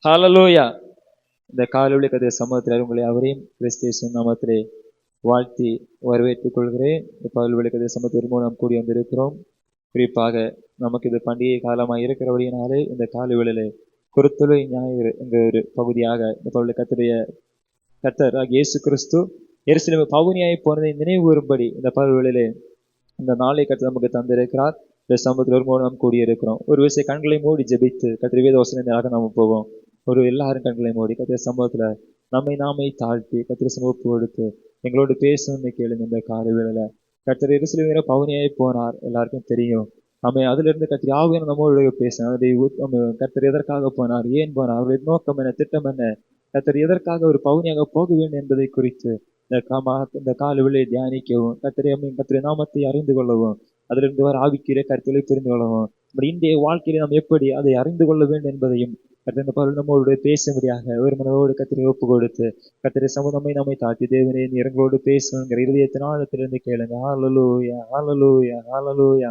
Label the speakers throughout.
Speaker 1: ஹalleluya. இந்த காலையிலே கர்த்தருடைய சமூகத்தில் உங்களை அவரையும் கிறிஸ்து நாமத்திலே வாழ்த்தி வரவேற்றுக் கொள்கிறேன். இந்த காலையிலே கர்த்தருடைய சமூகத்தில் நாம் கூடி வந்திருக்கிறோம். குறிப்பாக நமக்கு இது பண்டிகை காலமாக இருக்கிறபடியினாலே இந்த காலை வேளையிலே குருத்தொழுகை ஞாயிறு என்ற ஒரு பகுதியாக இந்த கர்த்தர் இயேசு கிறிஸ்து எருசலேம் பவுனியாய் போனதை நினைவு கூறும்படி இந்த பல்வேளையிலே இந்த நாளை கர்த்தர் நமக்கு தந்திருக்கிறார். இந்த சமூகத்தில் வரும்போது நாம் கூடியிருக்கிறோம். ஒரு விஷய கண்களை மூடி ஜெபித்து கர்த்தர் வேத வசனங்களாக நாம் போவோம். எல்லாரும் கண்களை மூடி கர்த்தர் சமூகத்துல நம்மை நாமே தாழ்த்தி கர்த்தர் சமூகத்து கொடுத்து எங்களோடு பேசணும்னு கேளுங்க. இந்த காலை வேளையில கர்த்தர் எருசலேமிலே பவுனியாய் போனார், எல்லாருக்கும் தெரியும். அதுல இருந்து கர்த்தர் யாவும் நம்மளோட பேசணும். கர்த்தர் எதற்காக போனார், ஏன் போனார், அவருடைய நோக்கம் என்ன, திட்டம் என்ன, கர்த்தர் எதற்காக ஒரு பவுனியாக போக வேண்டும் என்பதை குறித்து இந்த காலையிலே தியானிக்கவும் கர்த்தரை நாமத்தை அறிந்து கொள்ளவும் அதிலிருந்து வர ஆவிக்கிற கருத்துக்களை புரிந்து கொள்ளவும் இன்றைய வாழ்க்கையில நாம் எப்படி அதை அறிந்து கொள்ள வேண்டும் என்பதையும் நம்மளோட பேசும்படியாக ஒரு மனதோடு கர்த்தரை ஒப்பு கொடுத்து கர்த்தரை சமூகமை நம்மை தாழ்த்தி தேவனே எங்களோடு பேசணுங்கிற இருதயத்தின் ஆழத்திலிருந்து கேளுங்க. ஹல்லேலூயா, ஹல்லேலூயா, ஹல்லேலூயா.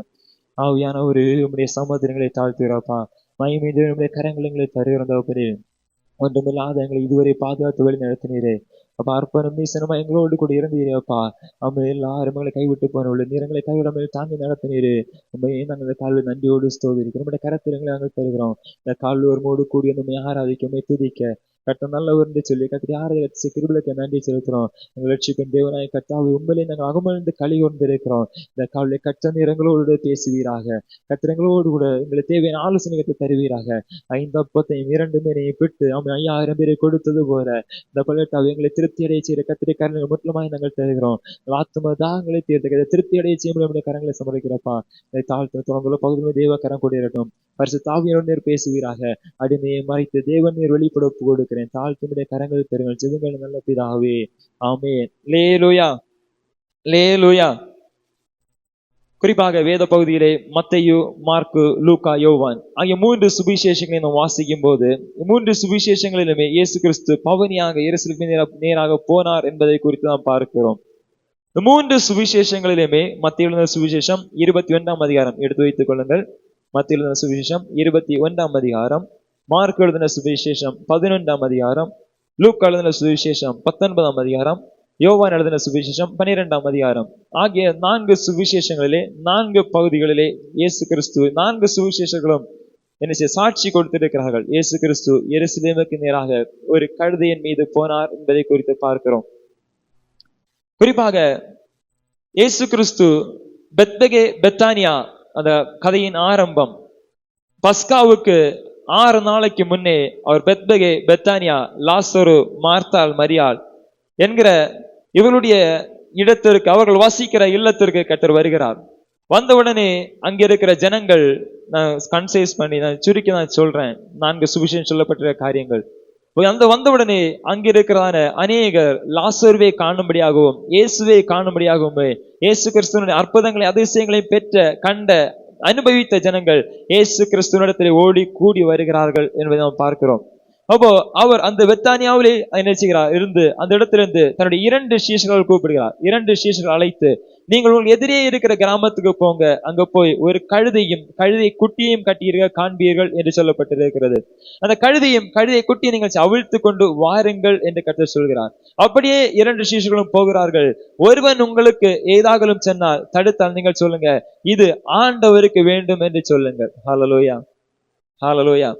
Speaker 1: ஆவியான ஒரு நம்முடைய சமுத்திரங்களை தாழ்த்துகிறப்பா, மகிமை நம்முடைய கரங்களை தருகிறப்பா, ஒன்றுமில்லாத எங்களை இதுவரை பாதுகாத்து வழி நடத்தினீரே அப்ப அர்ப்பணம் நீசனமா எங்களோடு கூட இருந்தீரப்பா. எல்லாரும் எங்களை கைவிட்டு போனவள்ள நீரங்களை கைவிடாமல் தாங்கி நடத்தினீரு. நாங்கள் காலில் நன்றியோடு ஸ்தோத்திரிக்கிறோம். நம்முடைய கரத்திரங்களை நாங்கள் தருகிறோம். இந்த கால்வர்மோடு கூடிய நம்மை ஆராதிக்க துதிக்க கர்த்தர் நல்லவர் என்று சொல்லி கர்த்தர் ஆராதிக்க கிருபைக்கு நன்றி செலுத்துறோம். எங்கள் லட்சிப்பின் தேவனாய் கர்த்தாவை உண்மையிலே நாங்கள் அகமழ்ந்து களி கொண்டிருக்கிறோம். இந்த காலையில கர்த்தர் எங்களோடு பேசுவீராக. கர்த்தர் எங்களோடு கூட எங்களை தேவையான ஆலோசனைகளை தருவீராக. 5 அப்பத்தையும் 2 மீனையும் பிட்டு 5000 பேரை கொடுத்தது போல இந்த பள்ளத்தாவை எங்களை திருப்தி அடைய செய்கிற கர்த்தரை கரங்களை முற்றிலுமாய் நாங்கள் தருகிறோம். ஆத்ம தாகங்களை தீர்த்து திருப்தி அடைய செய்யும் நம்முடைய கரங்களை சமர்ப்பிக்கிறப்பா. தாழ்த்த தொடர்ந்துள்ள பகுதியில் தேவ கரம் கொண்டிருக்கட்டும். பரிசுத்த ஆவியானவர் பேசுவீராக. அடிமையை மறைத்து தேவன் நீர் வெளிப்பட ஒப்பு கொடுக்கிறேன். தாழ்த்துடைய கரங்கள் தருங்கள். ஜெபங்கள் நல்ல பிதாவே, ஆமென். அல்லேலூயா, அல்லேலூயா. குறிப்பாக வேத பகுதியிலே மத்தேயு, மார்க்கு, லூக்கா, யோவான் ஆகிய 3 சுவிசேஷங்களை நாம் வாசிக்கும் போது 3 சுவிசேஷங்களிலுமே இயேசு கிறிஸ்து பவனியாக எருசலேமுக்கு நேராக போனார் என்பதை குறித்து நாம் பார்க்கிறோம். 3 சுவிசேஷங்களிலுமே மத்தேயு எழுதின சுவிசேஷம் 21ஆம் அதிகாரம் எடுத்து வைத்துக் கொள்ளுங்கள். மத்தேயு எழுதின சுவிசேஷம் 21ஆம் அதிகாரம், மார்க் எழுதின சுவிசேஷம் 11ஆம் அதிகாரம், லூக்கா எழுதின சுவிசேஷம் 19ஆம் அதிகாரம், யோவான் எழுதின சுவிசேஷம் 12ஆம் அதிகாரம் ஆகிய 4 சுவிசேஷங்களிலே 4 பகுதிகளிலே இயேசு கிறிஸ்து 4 சுவிசேஷங்களும் என்ன சாட்சி கொடுத்திருக்கிறார்கள். இயேசு கிறிஸ்து எருசலேமுக்கு நேராக ஒரு கழுதையின் மீது போனார் என்பதை குறித்து பார்க்கிறோம். குறிப்பாக இயேசு கிறிஸ்து பெத்பகே பெத்தானியா அந்த கதையின் ஆரம்பம். பஸ்காவுக்கு 6 நாளைக்கு முன்னே அவர் பெத்பகே பெத்தானியா, லாசரு, மார்த்தாள், மரியாள் என்கிற இவருடைய இடத்திற்கு, அவர்கள் வசிக்கிற இல்லத்திற்கு கர்த்தர் வருகிறார். வந்தவுடனே அங்க இருக்கிற ஜனங்கள், நான் கன்சைஸ் பண்ணி நான் சுருக்கி நான் சொல்றேன், 4 சுவிசேஷம் சொல்லப்பட்ட காரியங்கள். அந்த வந்தவுடனே அங்கிருக்கிறதான அநேகர் லாசருவை காணும்படியாகவும் இயேசுவை காணும்படியாகவும் இயேசு கிறிஸ்துவனுடைய அற்புதங்களை அதிசயங்களை கண்ட அனுபவித்த ஜனங்கள் இயேசு கிறிஸ்துவனிடத்தில் ஓடி கூடி வருகிறார்கள் என்பதை நாம் பார்க்கிறோம். அப்போ அவர் அந்த பெத்தானியாவிலே என்ன செய்கிறார் இருந்து அந்த இடத்திலிருந்து தன்னுடைய 2 சீஷர்கள் கூப்பிடுகிறார். 2 சீஷர்கள் அழைத்து, நீங்கள் உங்கள் எதிரே இருக்கிற கிராமத்துக்கு போங்க, அங்க போய் ஒரு கழுதை குட்டியையும் கட்டியிருக்க காண்பீர்கள் என்று சொல்லப்பட்டிருக்கிறது. அந்த கழுதை குட்டியை நீங்கள் அவிழ்த்து கொண்டு வாருங்கள் என்று கர்த்தர் சொல்கிறார். அப்படியே 2 சீஷர்களும் போகிறார்கள். ஒருவன் உங்களுக்கு ஏதாகலும் சொன்னால் தடுத்தால் நீங்கள் சொல்லுங்க, இது ஆண்டவருக்கு வேண்டும் என்று சொல்லுங்கள். ஹல்லேலூயா, ஹல்லேலூயா.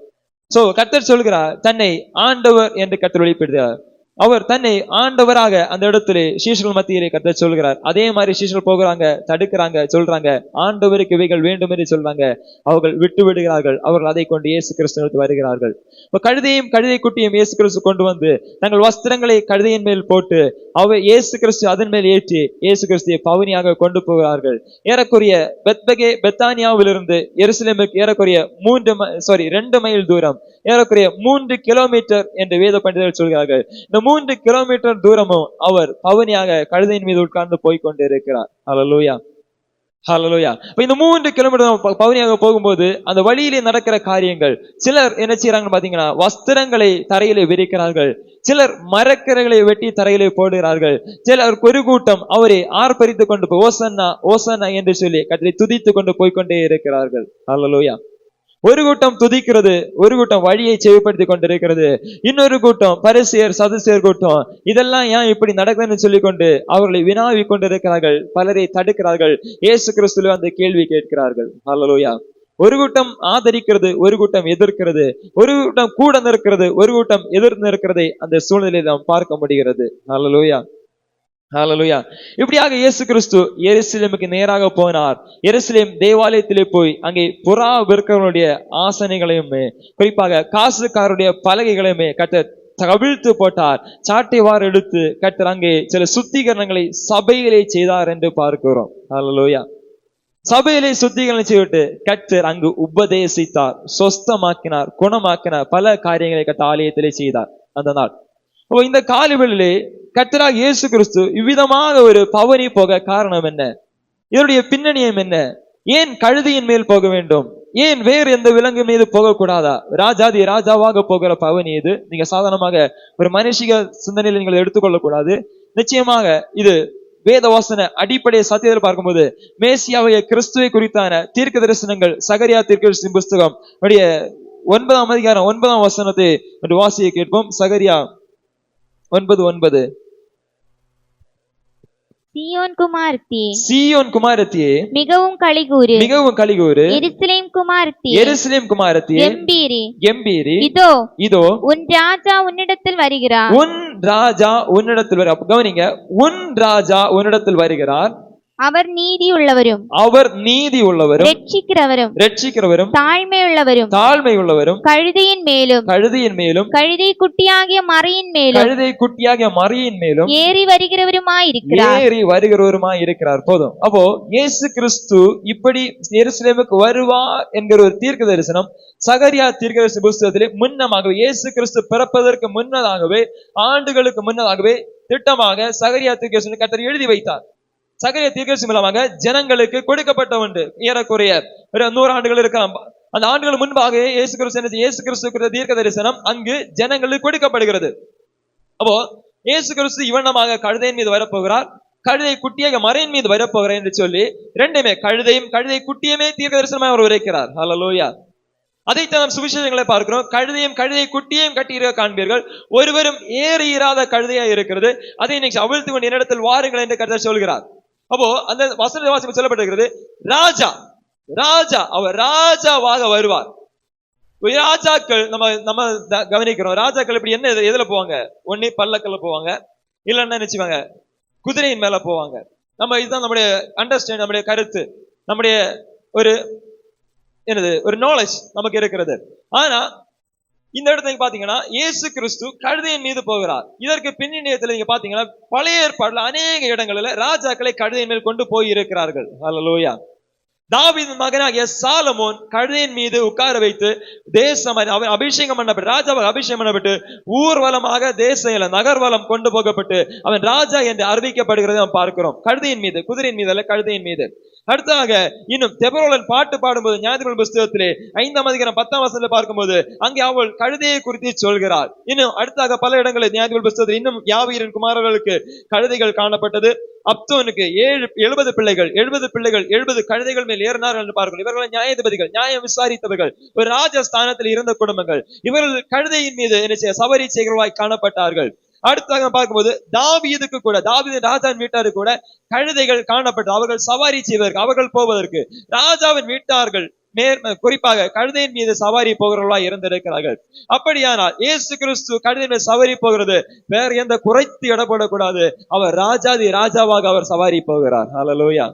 Speaker 1: சோ கர்த்தர் சொல்கிறார், தன்னை ஆண்டவர் என்று கர்த்தர் வெளிப்படுகிறார். அவர் தன்னை ஆண்டவராக அந்த இடத்துல சீஷர்கள் மத்தியிலே கர்த்தர் சொல்கிறார். அதே மாதிரி சீஷர்கள் போகிறாங்க, தடுக்கிறாங்க, சொல்றாங்க ஆண்டவருக்கு இவைகள் வேண்டும் என்று சொல்றாங்க. அவர்கள் விட்டு விடுகிறார்கள். அவர்கள் அதை கொண்டு இயேசு கிறிஸ்துவிற்கு வருகிறார்கள். கழுதை குட்டியும் இயேசு கிறிஸ்து கொண்டு வந்து தங்கள் வஸ்திரங்களை கழுதையின் மேல் போட்டு இயேசு கிறிஸ்து அதன் மேல் ஏற்றி இயேசு கிறிஸ்துவை பவனியாக கொண்டு போகிறார்கள். ஏறக்குறைய பெத்பகே பெத்தானியாவிலிருந்து எருசலேமுக்கு ஏறக்குறைய 2 மைல் தூரம், ஏறக்குறைய 3 கிலோமீட்டர் என்று வேத பண்டிதர்கள் சொல்கிறார்கள். இந்த 3 கிலோமீட்டர் தூரமும் அவர் பவனியாக கழுதையின் மீது உட்கார்ந்து போய்கொண்டிருக்கிறார். ஹல்லேலூயா, ஹல்லேலூயா. இந்த 3 கிலோமீட்டர் பவனியாக போகும்போது அந்த வழியிலே நடக்கிற காரியங்கள், சிலர் என்ன செய்யறாங்கன்னு பாத்தீங்கன்னா வஸ்திரங்களை தரையிலே விரிக்கிறார்கள், சிலர் மரக்கரைகளை வெட்டி தரையிலே போடுகிறார்கள், சிலர் ஒரு கூட்டம் அவரை ஆர்ப்பரித்துக் கொண்டு ஓசன்னா ஓசன்னா என்று சொல்லி கர்த்தரை துதித்துக் கொண்டு போய்கொண்டே இருக்கிறார்கள். ஹல்லேலூயா. ஒரு கூட்டம் துதிக்கிறது, ஒரு கூட்டம் வழியை செவிப்படுத்தி கொண்டிருக்கிறது, இன்னொரு கூட்டம் பரிசேயர் சதுசேயர் கூட்டம் இதெல்லாம் ஏன் இப்படி நடக்குதுன்னு சொல்லிக்கொண்டு அவர்களை வினாவி கொண்டிருக்கிறார்கள், பலரை தடுக்கிறார்கள், இயேசு கிறிஸ்துவிலே அந்த கேள்வி கேட்கிறார்கள். ஹல்லேலூயா. ஒரு கூட்டம் ஆதரிக்கிறது, ஒரு கூட்டம் எதிர்க்கிறது, ஒரு கூட்டம் கூட நிற்கிறது, ஒரு கூட்டம் எதிர்த்து நிற்கிறதை அந்த சூழ்நிலையை நாம் பார்க்க முடிகிறது. ஹல்லேலூயா. ஹalleluya. இப்படியாக இயேசு கிறிஸ்து எருசலேமுக்கு நேராக போனார். எருசலேம் தேவாலயத்திலே போய் அங்கே புறா விற்கிறவனுடைய ஆசனைகளையும் குறிப்பாக காசுக்காரருடைய பலகைகளையுமே கர்த்தர் கவிழ்த்து போட்டார். சாட்டைவார் எடுத்து கர்த்தர் அங்கே சில சுத்திகரணங்களை சபையிலே செய்தார் என்று பார்க்கிறோம். ஹalleluya. சபையிலே சுத்திகரணம் செய்துவிட்டு கர்த்தர் அங்கு உபதேசித்தார், சொஸ்தமாக்கினார், குணமாக்கினார், பல காரியங்களை கர்த்தர் ஆலயத்திலே செய்தார் அந்த நாள். அப்போ இந்த காலைவேளையிலே கர்த்தராகிய இயேசு கிறிஸ்து இவ்விதமாக ஒரு பவனி போக காரணம் என்ன? இதனுடைய பின்னணியம் என்ன? ஏன் கழுதையின் மேல் போக வேண்டும்? ஏன் வேறு எந்த விலங்கு மீது போகக்கூடாதா? ராஜாதி ராஜாவாக போகிற பவனி இது. நீங்க சாதாரணமாக ஒரு மனுஷிக சிந்தனையில் நீங்கள் எடுத்துக்கொள்ள கூடாது. நிச்சயமாக இது வேதவாசன அடிப்படை சத்தியத்தில் பார்க்கும்போது மேசியாவைய கிறிஸ்துவை குறித்தான தீர்க்க தரிசனங்கள் சகரியா தீர்க்க புஸ்தகம் 9ஆம் அதிகாரம் 9ஆம் வசனத்தை வாசியை கேட்போம். சகரியா 9:9. சீயோன் குமாரத்தியே
Speaker 2: மிகவும் களிகூரு.
Speaker 1: எருசலேம் குமாரத்தியே கெம்பீரி. இதோ
Speaker 2: உன் ராஜா உன்னிடத்தில் வருகிறார்.
Speaker 1: கவனிங்க, உன் ராஜா உன்னிடத்தில் வருகிறார்.
Speaker 2: அவர் நீதியுள்ளவரும்
Speaker 1: ரட்சிக்கிறவரும்
Speaker 2: தாழ்மையுள்ளவரும் கழுதையின் மேலும் கழுதை குட்டியாகிய மறையின் மேலும் ஏறி வருகிறவருமாயிருக்கிறார்.
Speaker 1: போதும். அப்போ இயேசு கிறிஸ்து இப்படி எருசலேமுக்கு வருவார் என்கிற ஒரு தீர்க்க தரிசனம் சகரியா தீர்க்க தரிசன புஸ்தகத்திலே முன்னமாகவே, இயேசு கிறிஸ்து பிறப்பதற்கு முன்னதாகவே, ஆண்டுகளுக்கு முன்னதாகவே திட்டமாக சகரியா தீர்க்க தரிசனம் கர்த்தர் எழுதி வைத்தார். சகரியா தீர்க்கதரிசி மூலமாக ஜனங்களுக்கு கொடுக்கப்பட்ட ஒன்று. ஏறக்குறைய ஒரு 100 ஆண்டுகள் இருக்கலாம். அந்த ஆண்டுகள் முன்பாக இயேசு கிறிஸ்து குறித்த தீர்க்க தரிசனம் அங்கு ஜனங்களுக்கு கொடுக்கப்படுகிறது. அப்போ இயேசு கிறிஸ்து இவனமாக கழுதையின் மீது வரப்போகிறார், கழுதை குட்டியாக மறையின் மீது வரப்போகிறார் என்று சொல்லி ரெண்டுமே கழுதையும் கழுதை குட்டியுமே தீர்க்க தரிசனமாக அவர் உரைக்கிறார். ஹல்லேலூயா. அதைத்தான் நாம் சுவிசேஷங்களை பார்க்கிறோம். கழுதையும் கழுதை குட்டியையும் கட்டியிருக்க காண்பீர்கள், ஒருவரும் ஏறியிராத கழுதையா இருக்கிறது, அதை இன்னைக்கு அவிழ்த்து கொண்டு என்னிடத்தில் வாருங்கள் என்று கர்த்தர் சொல்கிறார். அப்போ அந்த வசன வாசிப்பு சொல்லப்பட்டிருக்கிறது, ராஜா அவர் ராஜாவாக வருவார். ராஜாக்கள் நம்ம கவனிக்கிறோம், ராஜாக்கள் இப்படி என்ன எதுல போவாங்க? ஒண்ணு பல்லக்கல்ல போவாங்க, இல்லைன்னா நினைச்சுவாங்க குதிரையின் மேல போவாங்க. நம்ம இதுதான் நம்முடைய அண்டர்ஸ்டாண்ட், நம்முடைய கருத்து, நம்முடைய ஒரு நாலேஜ் நமக்கு இருக்கிறது. ஆனா இந்த இடத்துல பாத்தீங்கன்னா இயேசு கிறிஸ்து கழுதையின் மீது போகிறார். இதற்கு பின்னணியத்துல நீங்க பாத்தீங்கன்னா பழைய ஏற்பாடுல அநேக இடங்களில் ராஜாக்களை கழுதையின் மேல் கொண்டு போய் இருக்கிறார்கள். ஹல்லேலூயா. தாவீதின் மகனாகிய சாலமோன் கழுதையின் மீது உட்கார வைத்து தேசம் அவன் அபிஷேகம் பண்ணப்பட்டு, ராஜாவாக அபிஷேகம் பண்ணப்பட்டு ஊர்வலமாக தேச நகர்வலம் கொண்டு போகப்பட்டு அவன் ராஜா என்று அறிவிக்கப்படுகிறதை நாம் பார்க்கிறோம். கழுதையின் மீது, குதிரையின் மீது அல்ல, கழுதையின் மீது. அடுத்ததாக இன்னும் தெபரோலன் பாட்டு பாடும்போது ஞாயிற்றுக்கிழமை புஸ்தகத்திலே 5ஆம் அதிகாரம் 10ஆம் வசனத்தில் பார்க்கும்போது அங்கே அவள் கழுதையை குறித்து சொல்கிறாள். இன்னும் அடுத்தாக பல இடங்களில் ஞாயிற்றுக்கிழமை புஸ்தகத்தில் இன்னும் யாவீரின் குமாரர்களுக்கு கழுதைகள் காணப்பட்டது. அப்தோனுக்கு 70 பிள்ளைகள் 70 கழுதைகள் மேல் ஏறினார்கள் என்று பார்க்கிறோம். இவர்கள் நியாயாதிபதிகள், நியாயம் விசாரித்தவர்கள், ஒரு ராஜஸ்தானத்தில் இருந்த குடும்பங்கள். இவர்கள் கழுதையின் மீது சவாரி செய்கிறவர்களாய் காணப்பட்டார்கள். அடுத்தாக பார்க்கும்போது தாவீதுக்கு கூட, தாவீது ராஜாவின் வீட்டாருக்கு கூட கழுதைகள் காணப்பட்டு அவர்கள் சவாரி செய்வதற்கு, அவர்கள் போவதற்கு ராஜாவின் வீட்டார்கள் குறிப்பாக கழுதையின் மீது சவாரி போகிறவர்களா இருந்திருக்கிறார்கள். அப்படியானால் இயேசு கிறிஸ்து கழுதையின் மீது சவாரி போகிறது வேற எந்த குறைத்து இடப்படக்கூடாது. அவர் ராஜாதி ராஜாவாக அவர் சவாரி போகிறார். ஹல்லேலூயா.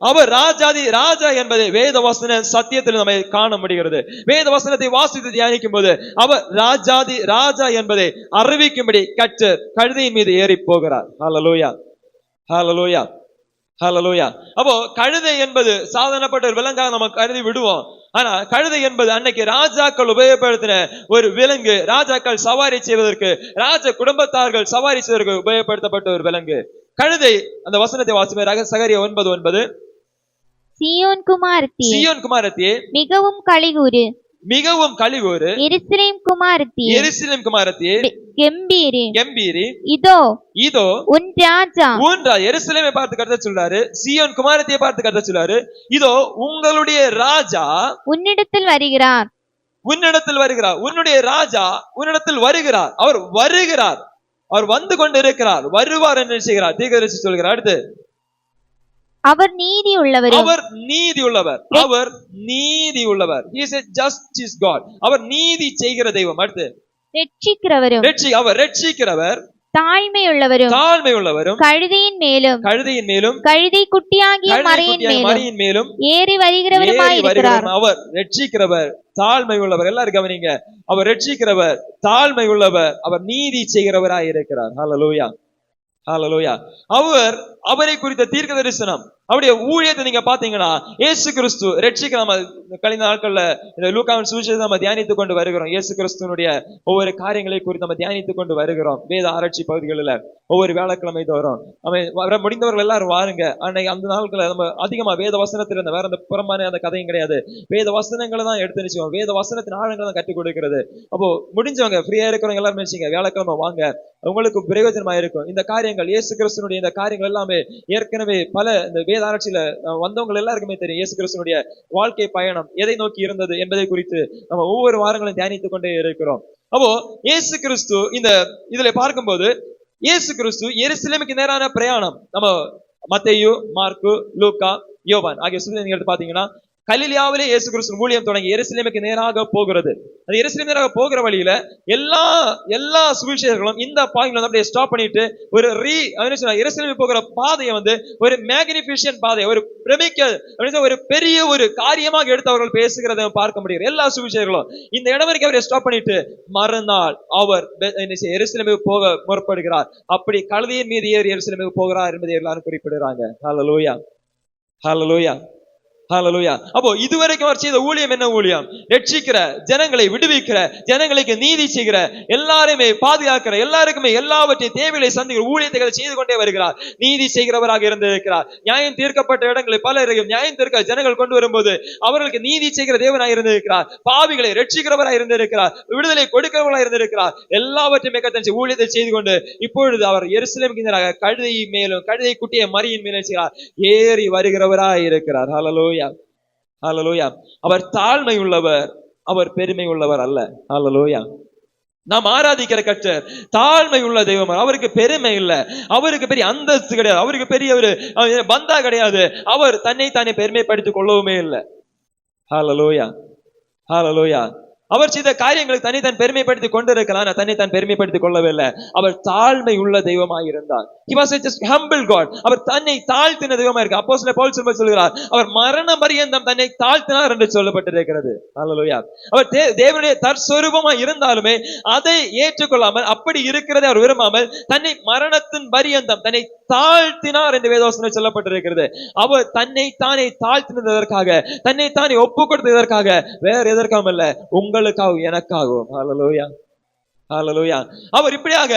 Speaker 1: அவர் ராஜாதி ராஜா என்பதை வேத வசன சத்தியத்தில் நம்ம காண முடிகிறது. வேத வசனத்தை வாசித்து தியானிக்கும் போது அவர் ராஜாதி ராஜா என்பதை அறிவிக்கும்படி கர்த்தர் கழுதையின் மீது ஏறி போகிறார். ஹல்லேலூயா, ஹல்லேலூயா, ஹல்லேலூயா. அப்போ கழுதை என்பது சாதாரணப்பட்ட ஒரு விலங்காக நம்ம கருதி விடுவோம். ஆனா கழுதை என்பது அன்னைக்கு ராஜாக்கள் உபயோகப்படுத்தின ஒரு விலங்கு. ராஜாக்கள் சவாரி செய்வதற்கு, ராஜ குடும்பத்தார்கள் சவாரி செய்வதற்கு உபயோகப்படுத்தப்பட்ட ஒரு விலங்கு கழுதை. அந்த வசனத்தை வாசிப்பதாக சகரியா 9:9.
Speaker 2: சீயோன் குமாரத்தியே
Speaker 1: மிகவும்
Speaker 2: களிகூரு.
Speaker 1: மிகவும் கலிகூறு
Speaker 2: எருசலேம் குமாரத்தியே,
Speaker 1: எருசலேம் குமாரத்தியே,
Speaker 2: கெம்பீரி,
Speaker 1: கம்பீரி,
Speaker 2: இதோ
Speaker 1: இதோ
Speaker 2: உன் ராஜா.
Speaker 1: எருசலேமை பார்த்து கர்த்தர் சொல்றாரு, சீயோன் குமாரத்தியை பார்த்து கர்த்தர் சொல்றாரு, இதோ உங்களுடைய ராஜா
Speaker 2: உன்னிடத்தில் வருகிறார்.
Speaker 1: உன்னிடத்தில் வருகிறார். உன்னுடைய ராஜா உன்னிடத்தில் வருகிறார். அவர் வருகிறார். அவர் வந்து கொண்டிருக்கிறார். வருவார் என்று செய்கிறார். தீர்க்கதரிசி சொல்கிறார். அடுத்து,
Speaker 2: அவர் நீதி உள்ளவர்.
Speaker 1: அவர் நீதி உள்ளவர். அவர் நீதி உள்ளவர். He is a justice God. அவர் நீதி செய்கிற தெய்வம். அடுத்து,
Speaker 2: ரட்சிக்கிறவரும்.
Speaker 1: அவர் ரட்சிக்கிறவர்.
Speaker 2: தாழ்மை உள்ளவரும்.
Speaker 1: தாழ்மை உள்ளவரும்.
Speaker 2: கழுதையின் மேலும்.
Speaker 1: கழுதையின் மேலும்.
Speaker 2: கழுதை குட்டியாகிய மறையின் மேலும் ஏறி வருகிறவருமாயிருக்கிறார்.
Speaker 1: அவர் ரட்சிக்கிறவர், தாழ்மை உள்ளவர். எல்லாரும் கவனிங்க. அவர் ரட்சிக்கிறவர், தாழ்மை உள்ளவர். அவர் நீதி செய்கிறவராய் இருக்கிறார். ஹல்லேலூயா, ஹல்லேலூயா. அவரை குறித்த தீர்க்க தரிசனம், அவருடைய ஊழியத்தை நீங்க பாத்தீங்கன்னா, இயேசு கிறிஸ்து ரட்சிக்க, நம்ம கழிந்த நாட்கள்ல இந்த லூக்காவின் சுவிசேஷத்தை நம்ம தியானித்துக் கொண்டு வருகிறோம். இயேசு கிறிஸ்துவனுடைய ஒவ்வொரு காரியங்களை குறித்து நம்ம தியானித்துக் கொண்டு வருகிறோம். வேத ஆராய்ச்சி பகுதிகளில் ஒவ்வொரு வியாழக்கிழமை தோறும் வர முடிந்தவர்கள் எல்லாரும் வாருங்க. அன்னைக்கு அந்த நாட்களை நம்ம அதிகமா வேத வசனத்துல இருந்த வேற அந்த புறமான அந்த கதையும் கிடையாது, வேத வசனங்களை தான் எடுத்து நிச்சயம், வேத வசனத்தின் ஆழங்களை தான் கற்றுக் கொடுக்கிறது. அப்போ முடிஞ்சவங்க ஃப்ரீயா இருக்கிறவங்க எல்லாரும் நினைச்சீங்க வியாழக்கிழமை வாங்க, உங்களுக்கு பிரயோஜனமா இருக்கும். இந்த காரியங்கள், இயேசு கிறிஸ்துவனுடைய இந்த காரியங்கள் எல்லாமே ஏற்கனவே பல இந்த வேத ஆராய்ச்சியில வந்தவங்க எல்லாருக்குமே தெரியும். இயேசு கிறிஸ்துவனுடைய வாழ்க்கை பயணம் எதை நோக்கி இருந்தது என்பதை குறித்து நம்ம ஒவ்வொரு வாரங்களும் தியானித்துக் கொண்டே இருக்கிறோம். அப்போ இயேசு கிறிஸ்து இந்த இதுல பார்க்கும்போது, இயேசு கிறிஸ்து எருசலேமுக்கு நேரான பிரயாணம். நம்ம மத்தேயு, மார்க்கு, லூக்கா, யோவான் ஆகிய சுவிசேஷங்களை எடுத்து பாத்தீங்கன்னா, கலிலியாவிலே இயேசு கிறிஸ்து ஊழியம் தொடங்கி எருசலேமுக்கு நேராக போகிறது. அது எருசலேம் நேராக போகிற வழியில எல்லா சுவிசேஷர்களும் இந்த பாயிண்ட்ல அப்படியே ஸ்டாப் பண்ணிட்டு ஒரு எருசலேமுக்கு போகிற பாதையை ஒரு மேக்னிஃபிஷியன்ட் பாதை, ஒரு பிரமிக்க ஒரு பெரிய ஒரு காரியமாக எடுத்து அவர்கள் பேசுகிறத பார்க்க முடியும். எல்லா சுவிசேஷர்களும் இந்த இடம் வரைக்கும் அவரை ஸ்டாப் பண்ணிட்டு மறுநாள் அவர் எருசலேமுக்கு போக முற்படுகிறார். அப்படி கழுதையின் மீது ஏறி எருசலேமுக்கு போகிறார் என்பதை எல்லாரும் குறிப்பிடுறாங்க. ஹல்லேலூயா, ஹல்லேலூயா, ஹல்லேலூயா. அப்போ இதுவரைக்கும் அவர் செய்த ஊழியம் என்ன ஊழியம்? ரட்சிக்கிற, ஜனங்களை விடுவிக்கிற, ஜனங்களுக்கு நீதி செய்கிற, எல்லாருமே பாதுகாக்கிற, எல்லாருக்குமே எல்லாவற்றையும் தேவைகளை சந்திக்கிற ஊழியத்தை செய்து கொண்டே வருகிறார். நீதி செய்கிறவராக இருந்திருக்கிறார். நியாயம் தீர்க்கப்பட்ட இடங்களில் பலரையும் நியாயம் தீர்க்க ஜனங்கள் கொண்டு வரும்போது அவர்களுக்கு நீதி செய்கிற தேவனாக இருந்திருக்கிறார். பாவிகளை ரட்சிக்கிறவராக இருந்திருக்கிறார். விடுதலை கொடுக்கிறவர்களாக இருந்திருக்கிறார். எல்லாவற்றையும் கத்தன் ஊழியத்தை செய்து கொண்டு இப்பொழுது அவர் எருசலேமுக்கு கழுதை மேலும், கழுதை குட்டிய மரியின் மேலும் செய்கிறார், ஏறி வருகிறவராக இருக்கிறார். ஹல்லேலூயா, ஹல்லேலூயா. அவர் தாழ்மை உள்ளவர், அவர் பெருமை உள்ளவர் அல்ல. ஹல்லேலூயா. நாம் ஆராதிக்கிற கர்த்தர் தாழ்மை உள்ள தெய்வம். அவருக்கு பெருமை இல்லை, அவருக்கு பெரிய அந்தஸ்து கிடையாது, அவருக்கு பெரிய ஒரு பந்தா கிடையாது. அவர் தன்னை தானே பெருமைப்படுத்திக் கொள்ளவுமே இல்லை. ஹல்லேலூயா, ஹல்லேலூயா. அவர் செய்த காரியங்களுக்கு தன்னை தான் பெருமைப்படுத்தி கொண்டிருக்கலாம், தன்னை தான் பெருமைப்படுத்திக் கொள்ளவில்லை. அவர் தாழ்மை உள்ள தெய்வமாக இருந்தார். He was just humble God. அவர் தன்னை தாழ்த்தின தெய்வமாக இருக்கு. அப்போஸ்தலர் பவுல் சொல்கிறார், அவர் மரண பரியந்தம் தன்னை தாழ்த்தினார் என்று சொல்லப்பட்டிருக்கிறது. ஹல்லேலூயா. அவர் தேவனுடைய தற்ஸ்வரூபமாக இருந்தாலுமே அதை ஏற்றுக்கொள்ளாமல், அப்படி இருக்கிறதை அவர் விரும்பாமல் தன்னை மரணத்தின் பரியந்தம் தன்னை தாழ்த்தினார் என்று வேதவசனம் சொல்லப்பட்டிருக்கிறது. அவர் தன்னை தானே தாழ்த்தினதற்காக, தன்னை தானே ஒப்பு கொடுத்ததற்காக, வேற எதற்காகவும் அல்ல, உங்களுக்காகவும் எனக்காகவும். ஹல்லேலூயா, ஹல்லேலூயா. அவர் இப்படியாக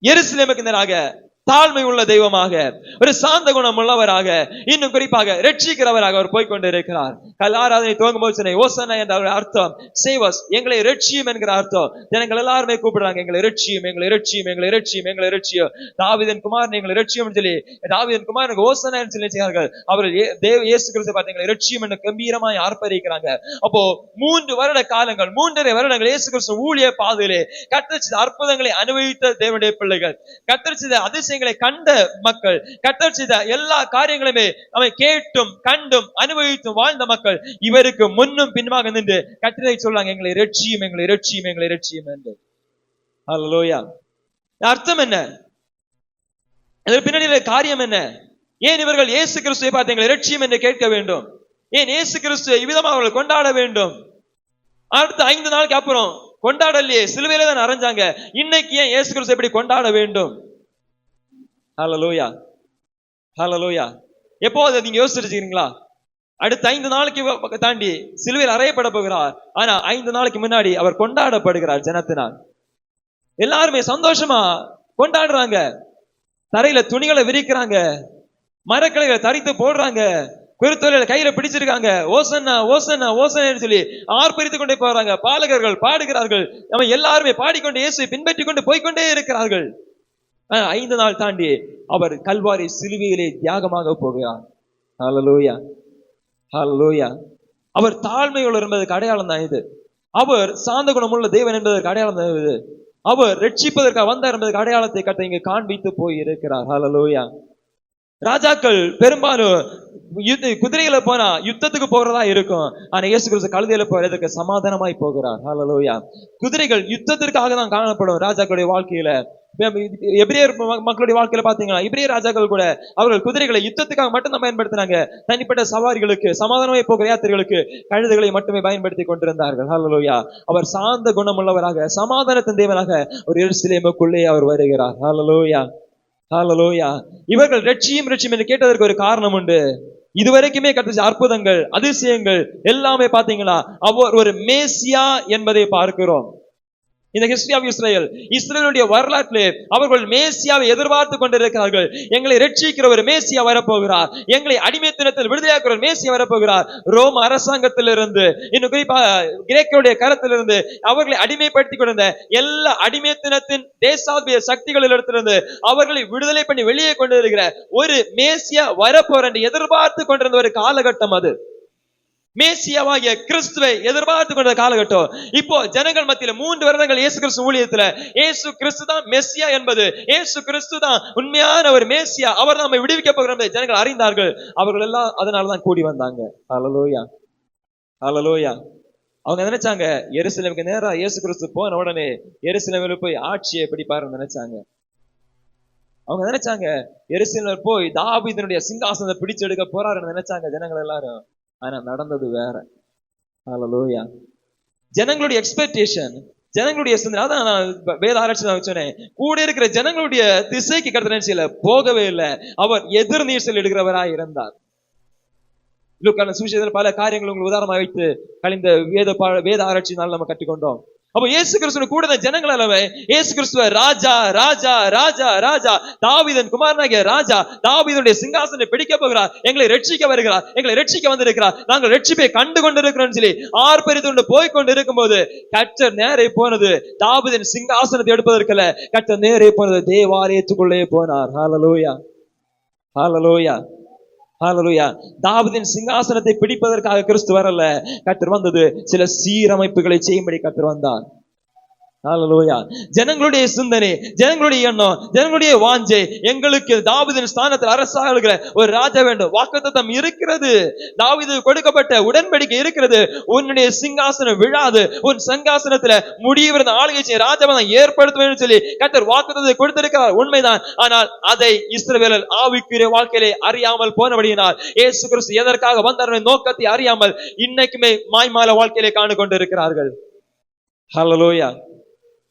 Speaker 1: எருசலேமுக்கு நேராக தாழ்மை உள்ள தெய்வமாக, ஒரு சாந்த குணம் உள்ளவராக, இன்னும் குறிப்பாக ரட்சிக்கிறவராக அவர் போய்கொண்டிருக்கிறார். கல் ஆராதனை துவங்கும் போது ஓசன்னா என்ற அர்த்தம் சேவஸ், எங்களை ரட்சியும் என்கிற அர்த்தம். ஜனங்கள் எல்லாருமே கூப்பிடுறாங்க, எங்களை ரட்சியும், எங்களை ரட்சியும், எங்களை ரட்சியும், எங்களை ரட்சியும், தாவீதின் குமாரன் எங்களை ரட்சியும் சொல்லி, தாவீதின் குமாரனுக்கு ஓசன்னா என்று சொல்லிச்சார்கள். அவர்கள் இயேசு கிறிஸ்து பார்த்து எங்களை ரட்சியும் என்று கம்பீரமாய் ஆர்ப்பரிக்கிறாங்க. அப்போ 3 வருட காலங்கள், 3.5 வருடங்கள் இயேசு கிறிஸ்து ஊழிய பாதையிலே கர்த்தர் செய்த அற்புதங்களை அனுபவித்த தேவனுடைய பிள்ளைகள், கர்த்தர் செய்த அதிசயங்களை கண்ட மக்கள், கர்த்தர் செய்த எல்லா காரியங்களுமே அவன் கேட்டும் கண்டும் அனுபவித்தும் வாழ்ந்த மக்கள் இவருக்கு முன்னும் பின்னுமாக நின்று கர்த்தரை சொல்றாங்க, எங்களை ரட்சியும், எங்களை ரட்சியும், எங்களை ரட்சியும் என்று. ஹல்லேலூயா. அர்த்தம் என்ன? இதற்கு பின்னாடி காரியம் என்ன? ஏன் இவர்கள் இயேசு கிறிஸ்துவை பார்த்து எங்களை ரட்சியும் என்று கேட்க வேண்டும்? ஏன் இயேசு கிறிஸ்துவை இவ்விதமாக அவர்கள் கொண்டாட வேண்டும்? அடுத்த 5 நாளுக்கு அப்புறம் கொண்டாடலையே, சிலுவையில தான் அறைஞ்சாங்க, இன்னைக்கு ஏன் இயேசு கிறிஸ்துவை எப்படி கொண்டாட வேண்டும்? ஹல்லேலூயா, ஹல்லேலூயா. எப்போ அதை நீங்க யோசிச்சிருக்கீங்களா? அடுத்த 5 நாளைக்கு தாண்டி சிலுவையில் அறையப்பட போகிறார். ஆனா 5 நாளைக்கு முன்னாடி அவர் கொண்டாடப்படுகிறார் ஜனத்தினால். எல்லாருமே சந்தோஷமா கொண்டாடுறாங்க, தரையில துணிகளை விரிக்கிறாங்க, மரக்கிளைகளை தரித்து போடுறாங்க, குருத்தோலையில கையில பிடிச்சிருக்காங்க. ஓசன்னா ஓசன்னா ஓசன்னு சொல்லி ஆர்ப்பரித்துக் கொண்டே போறாங்க. பாலகர்கள் பாடுகிறார்கள். நம்ம எல்லாருமே பாடிக்கொண்டு இயேசுவை பின்பற்றி கொண்டு போய்கொண்டே இருக்கிறார்கள். 5 நாள் தாண்டி அவர் கல்வாரி சிலுவையிலே தியாகமாக போகிறார். ஹல்லேலூயா, ஹல்லேலூயா. அவர் தாழ்மையுள்ள என்பதற்கு அடையாளம் தான் இது. அவர் சாந்த குணமுள்ள தேவன் என்பதற்கு அடையாளம் தான் இது. அவர் ரட்சிப்பதற்காக வந்தார் என்பதற்கு அடையாளத்தை கட்ட இங்கு காண்பித்து போய் இருக்கிறார். ஹல்லேலூயா. ராஜாக்கள் பெரும்பாலும் குதிரையில போனா யுத்தத்துக்கு போறதா இருக்கும். ஆனா இயேசு கிறிஸ்து கழுதையில போறதுக்கு சமாதானமாய் போகிறார். ஹல்லேலூயா. குதிரைகள் யுத்தத்திற்காக தான் காணப்படும் ராஜாக்களுடைய வாழ்க்கையில. எபிரேயர் மக்களுடைய வாழ்க்கையில பாத்தீங்கன்னா எபிரேய ராஜாக்கள் கூட அவர்கள் குதிரைகளை யுத்தத்துக்காக மட்டும் தான் பயன்படுத்தினாங்க. தனிப்பட்ட சவாரிகளுக்கு, சமாதானமாய் போகிற யாத்திரைகளுக்கு கழுதைகளை மட்டுமே பயன்படுத்தி கொண்டிருந்தார்கள். ஹல்லேலூயா. அவர் சாந்த குணமுள்ளவராக, சமாதானத்தின் தேவனாக ஒரு எருசலேமுக்குள்ளே அவர் வருகிறார். ஹல்லேலூயா, ஹல்லேலூயா. இவர்கள் ரட்சியும் என்று கேட்டதற்கு ஒரு காரணம் உண்டு. இதுவரைக்குமே கற்ற அற்புதங்கள், அதிசயங்கள் எல்லாமே பாத்தீங்களா அவர் ஒரு மேசியா என்பதை பார்க்கிறோம். இந்த ஹிஸ்டரி ஆஃப் இஸ்ரேல், இஸ்ரேலுடைய வரலாற்றிலே அவர்கள் மேசியாவை எதிர்பார்த்து கொண்டிருக்கிறார்கள். எங்களை ரட்சிக்கிற ஒரு மேசியா வரப்போகிறார், எங்களை அடிமைத்தனத்தில் விடுதலையாக்குற ஒரு மேசியா வரப்போகிறார். ரோம அரசாங்கத்திலிருந்து, இன்னும் குறிப்பா கிரேக்கருடைய கரத்திலிருந்து அவர்களை அடிமைப்படுத்தி கொண்டிருந்த எல்லா அடிமைத்தனத்தின் தேசாபிய சக்திகளிடத்திலிருந்து அவர்களை விடுதலை பண்ணி வெளியே கொண்டு இருக்கிற ஒரு மேசியா வரப்போற என்று எதிர்பார்த்து கொண்டிருந்த ஒரு காலகட்டம் அது. மேசியாவாகிய கிறிஸ்துவை எதிர்பார்த்து கொண்ட காலகட்டம். இப்போ ஜனங்கள் மத்தியில 3 வருடங்கள் இயேசு கிறிஸ்து ஊழியத்துல இயேசு கிறிஸ்து தான் மெஸ்ஸியா என்பது, இயேசு கிறிஸ்து தான் உண்மையான ஒரு மேசியா, அவர் தான் நம்மை விடுவிக்க போகிறார் ஜனங்கள் அறிந்தார்கள். அவர்கள் எல்லாம் அதனாலதான் கூடி வந்தாங்க. ஹல்லேலூயா, ஹல்லேலூயா. அவங்க நினைச்சாங்க எருசலேமுக்கு நேரா இயேசு கிறிஸ்து போன உடனே எருசலேமில போய் ஆட்சியை பிடிப்பாருன்னு நினைச்சாங்க. அவங்க நினைச்சாங்க எருசலேமில் போய் தாவீதினுடைய சிங்காசனத்தை பிடிச்சு எடுக்க போறாருன்னு நினைச்சாங்க ஜனங்கள் எல்லாரும். ஆனா நடந்தது வேற. ஹல்லேலூயா. ஜனங்களுடைய எக்ஸ்பெக்டேஷன், ஜனங்களுடைய சிந்தனை, அதான் நான் வேத ஆராய்ச்சி சொன்னேன், கூட இருக்கிற ஜனங்களுடைய திசைக்கு கடத்த போகவே இல்லை. அவர் எதிர் நீச்சல் எடுக்கிறவராய் இருந்தார். லூக்கான சுவிசேஷத்தில் பல காரியங்கள் உங்களுக்கு உதாரணமாக வைத்து கழிந்த வேத ஆராய்ச்சினால நம்ம கற்றுக்கொண்டோம். அப்போ இயேசு கிறிஸ்துவ கூட ஜனங்கள் அல்லவே இயேசு கிறிஸ்துவ ராஜா ராஜா ராஜா ராஜா, தாவீதின் குமாரனாகிய ராஜா, தாவீதுடைய சிங்காசனத்தை பிடிக்க போகிறார், எங்களை ரட்சிக்க வருகிறார், எங்களை ரட்சிக்க வந்திருக்கிறார், நாங்கள் ரட்சிப்பை கண்டு கொண்டிருக்கிறோம் சொல்லி ஆர்ப்பரித்து கொண்டு போய் கொண்டு இருக்கும் போது கர்த்தர் நேரே போனது தாவீதின் சிங்காசனத்தை எடுப்பதற்கல்ல, கர்த்தர் நேரே போனது தேவாலயத்துக்குள்ளே போனார். ஹல்லேலூயா, ஹல்லேலூயா, ஹல்லேலூயா. தாவீதின் சிங்காசனத்தை பிடிப்பதற்காக கிறிஸ்து வரல, கர்த்தர் வந்தது சில சீரமைப்புகளை செய்யும்படி கர்த்தர் வந்தார். ஹல்லேலூயா. ஜனங்களுடைய சிந்தனை, ஜனங்களுடைய எண்ணம், ஜனங்களுடைய வாஞ்சை, எங்களுக்கு தாவீதின் ஸ்தானத்தில் அரசாளுகிற ஒரு ராஜா வேண்டும். வாக்குத்தத்தம் இருக்கிறது, தாவீது கொடுக்கப்பட்ட உடன்படிக்கை இருக்கிறது. உன்னுடைய சிங்காசனம் விழாது, உன் சிங்காசனத்துல முடிவு ஆளுகை செய்ய ராஜாவை தான் ஏற்படுத்துவேன்னு சொல்லி கர்த்தர் வாக்குத்தத்தை கொடுத்திருக்கிறார், உண்மைதான். ஆனால் அதை இஸ்ரவேலர் ஆவிக்குரிய வாழ்க்கையிலே அறியாமல் போனபடியினால் இயேசு கிறிஸ்து எதற்காக வந்தார் நோக்கத்தை அறியாமல் இன்னைக்குமே மாய்மால வாழ்க்கையிலே காண கொண்டிருக்கிறார்கள். ஹல்லேலூயா,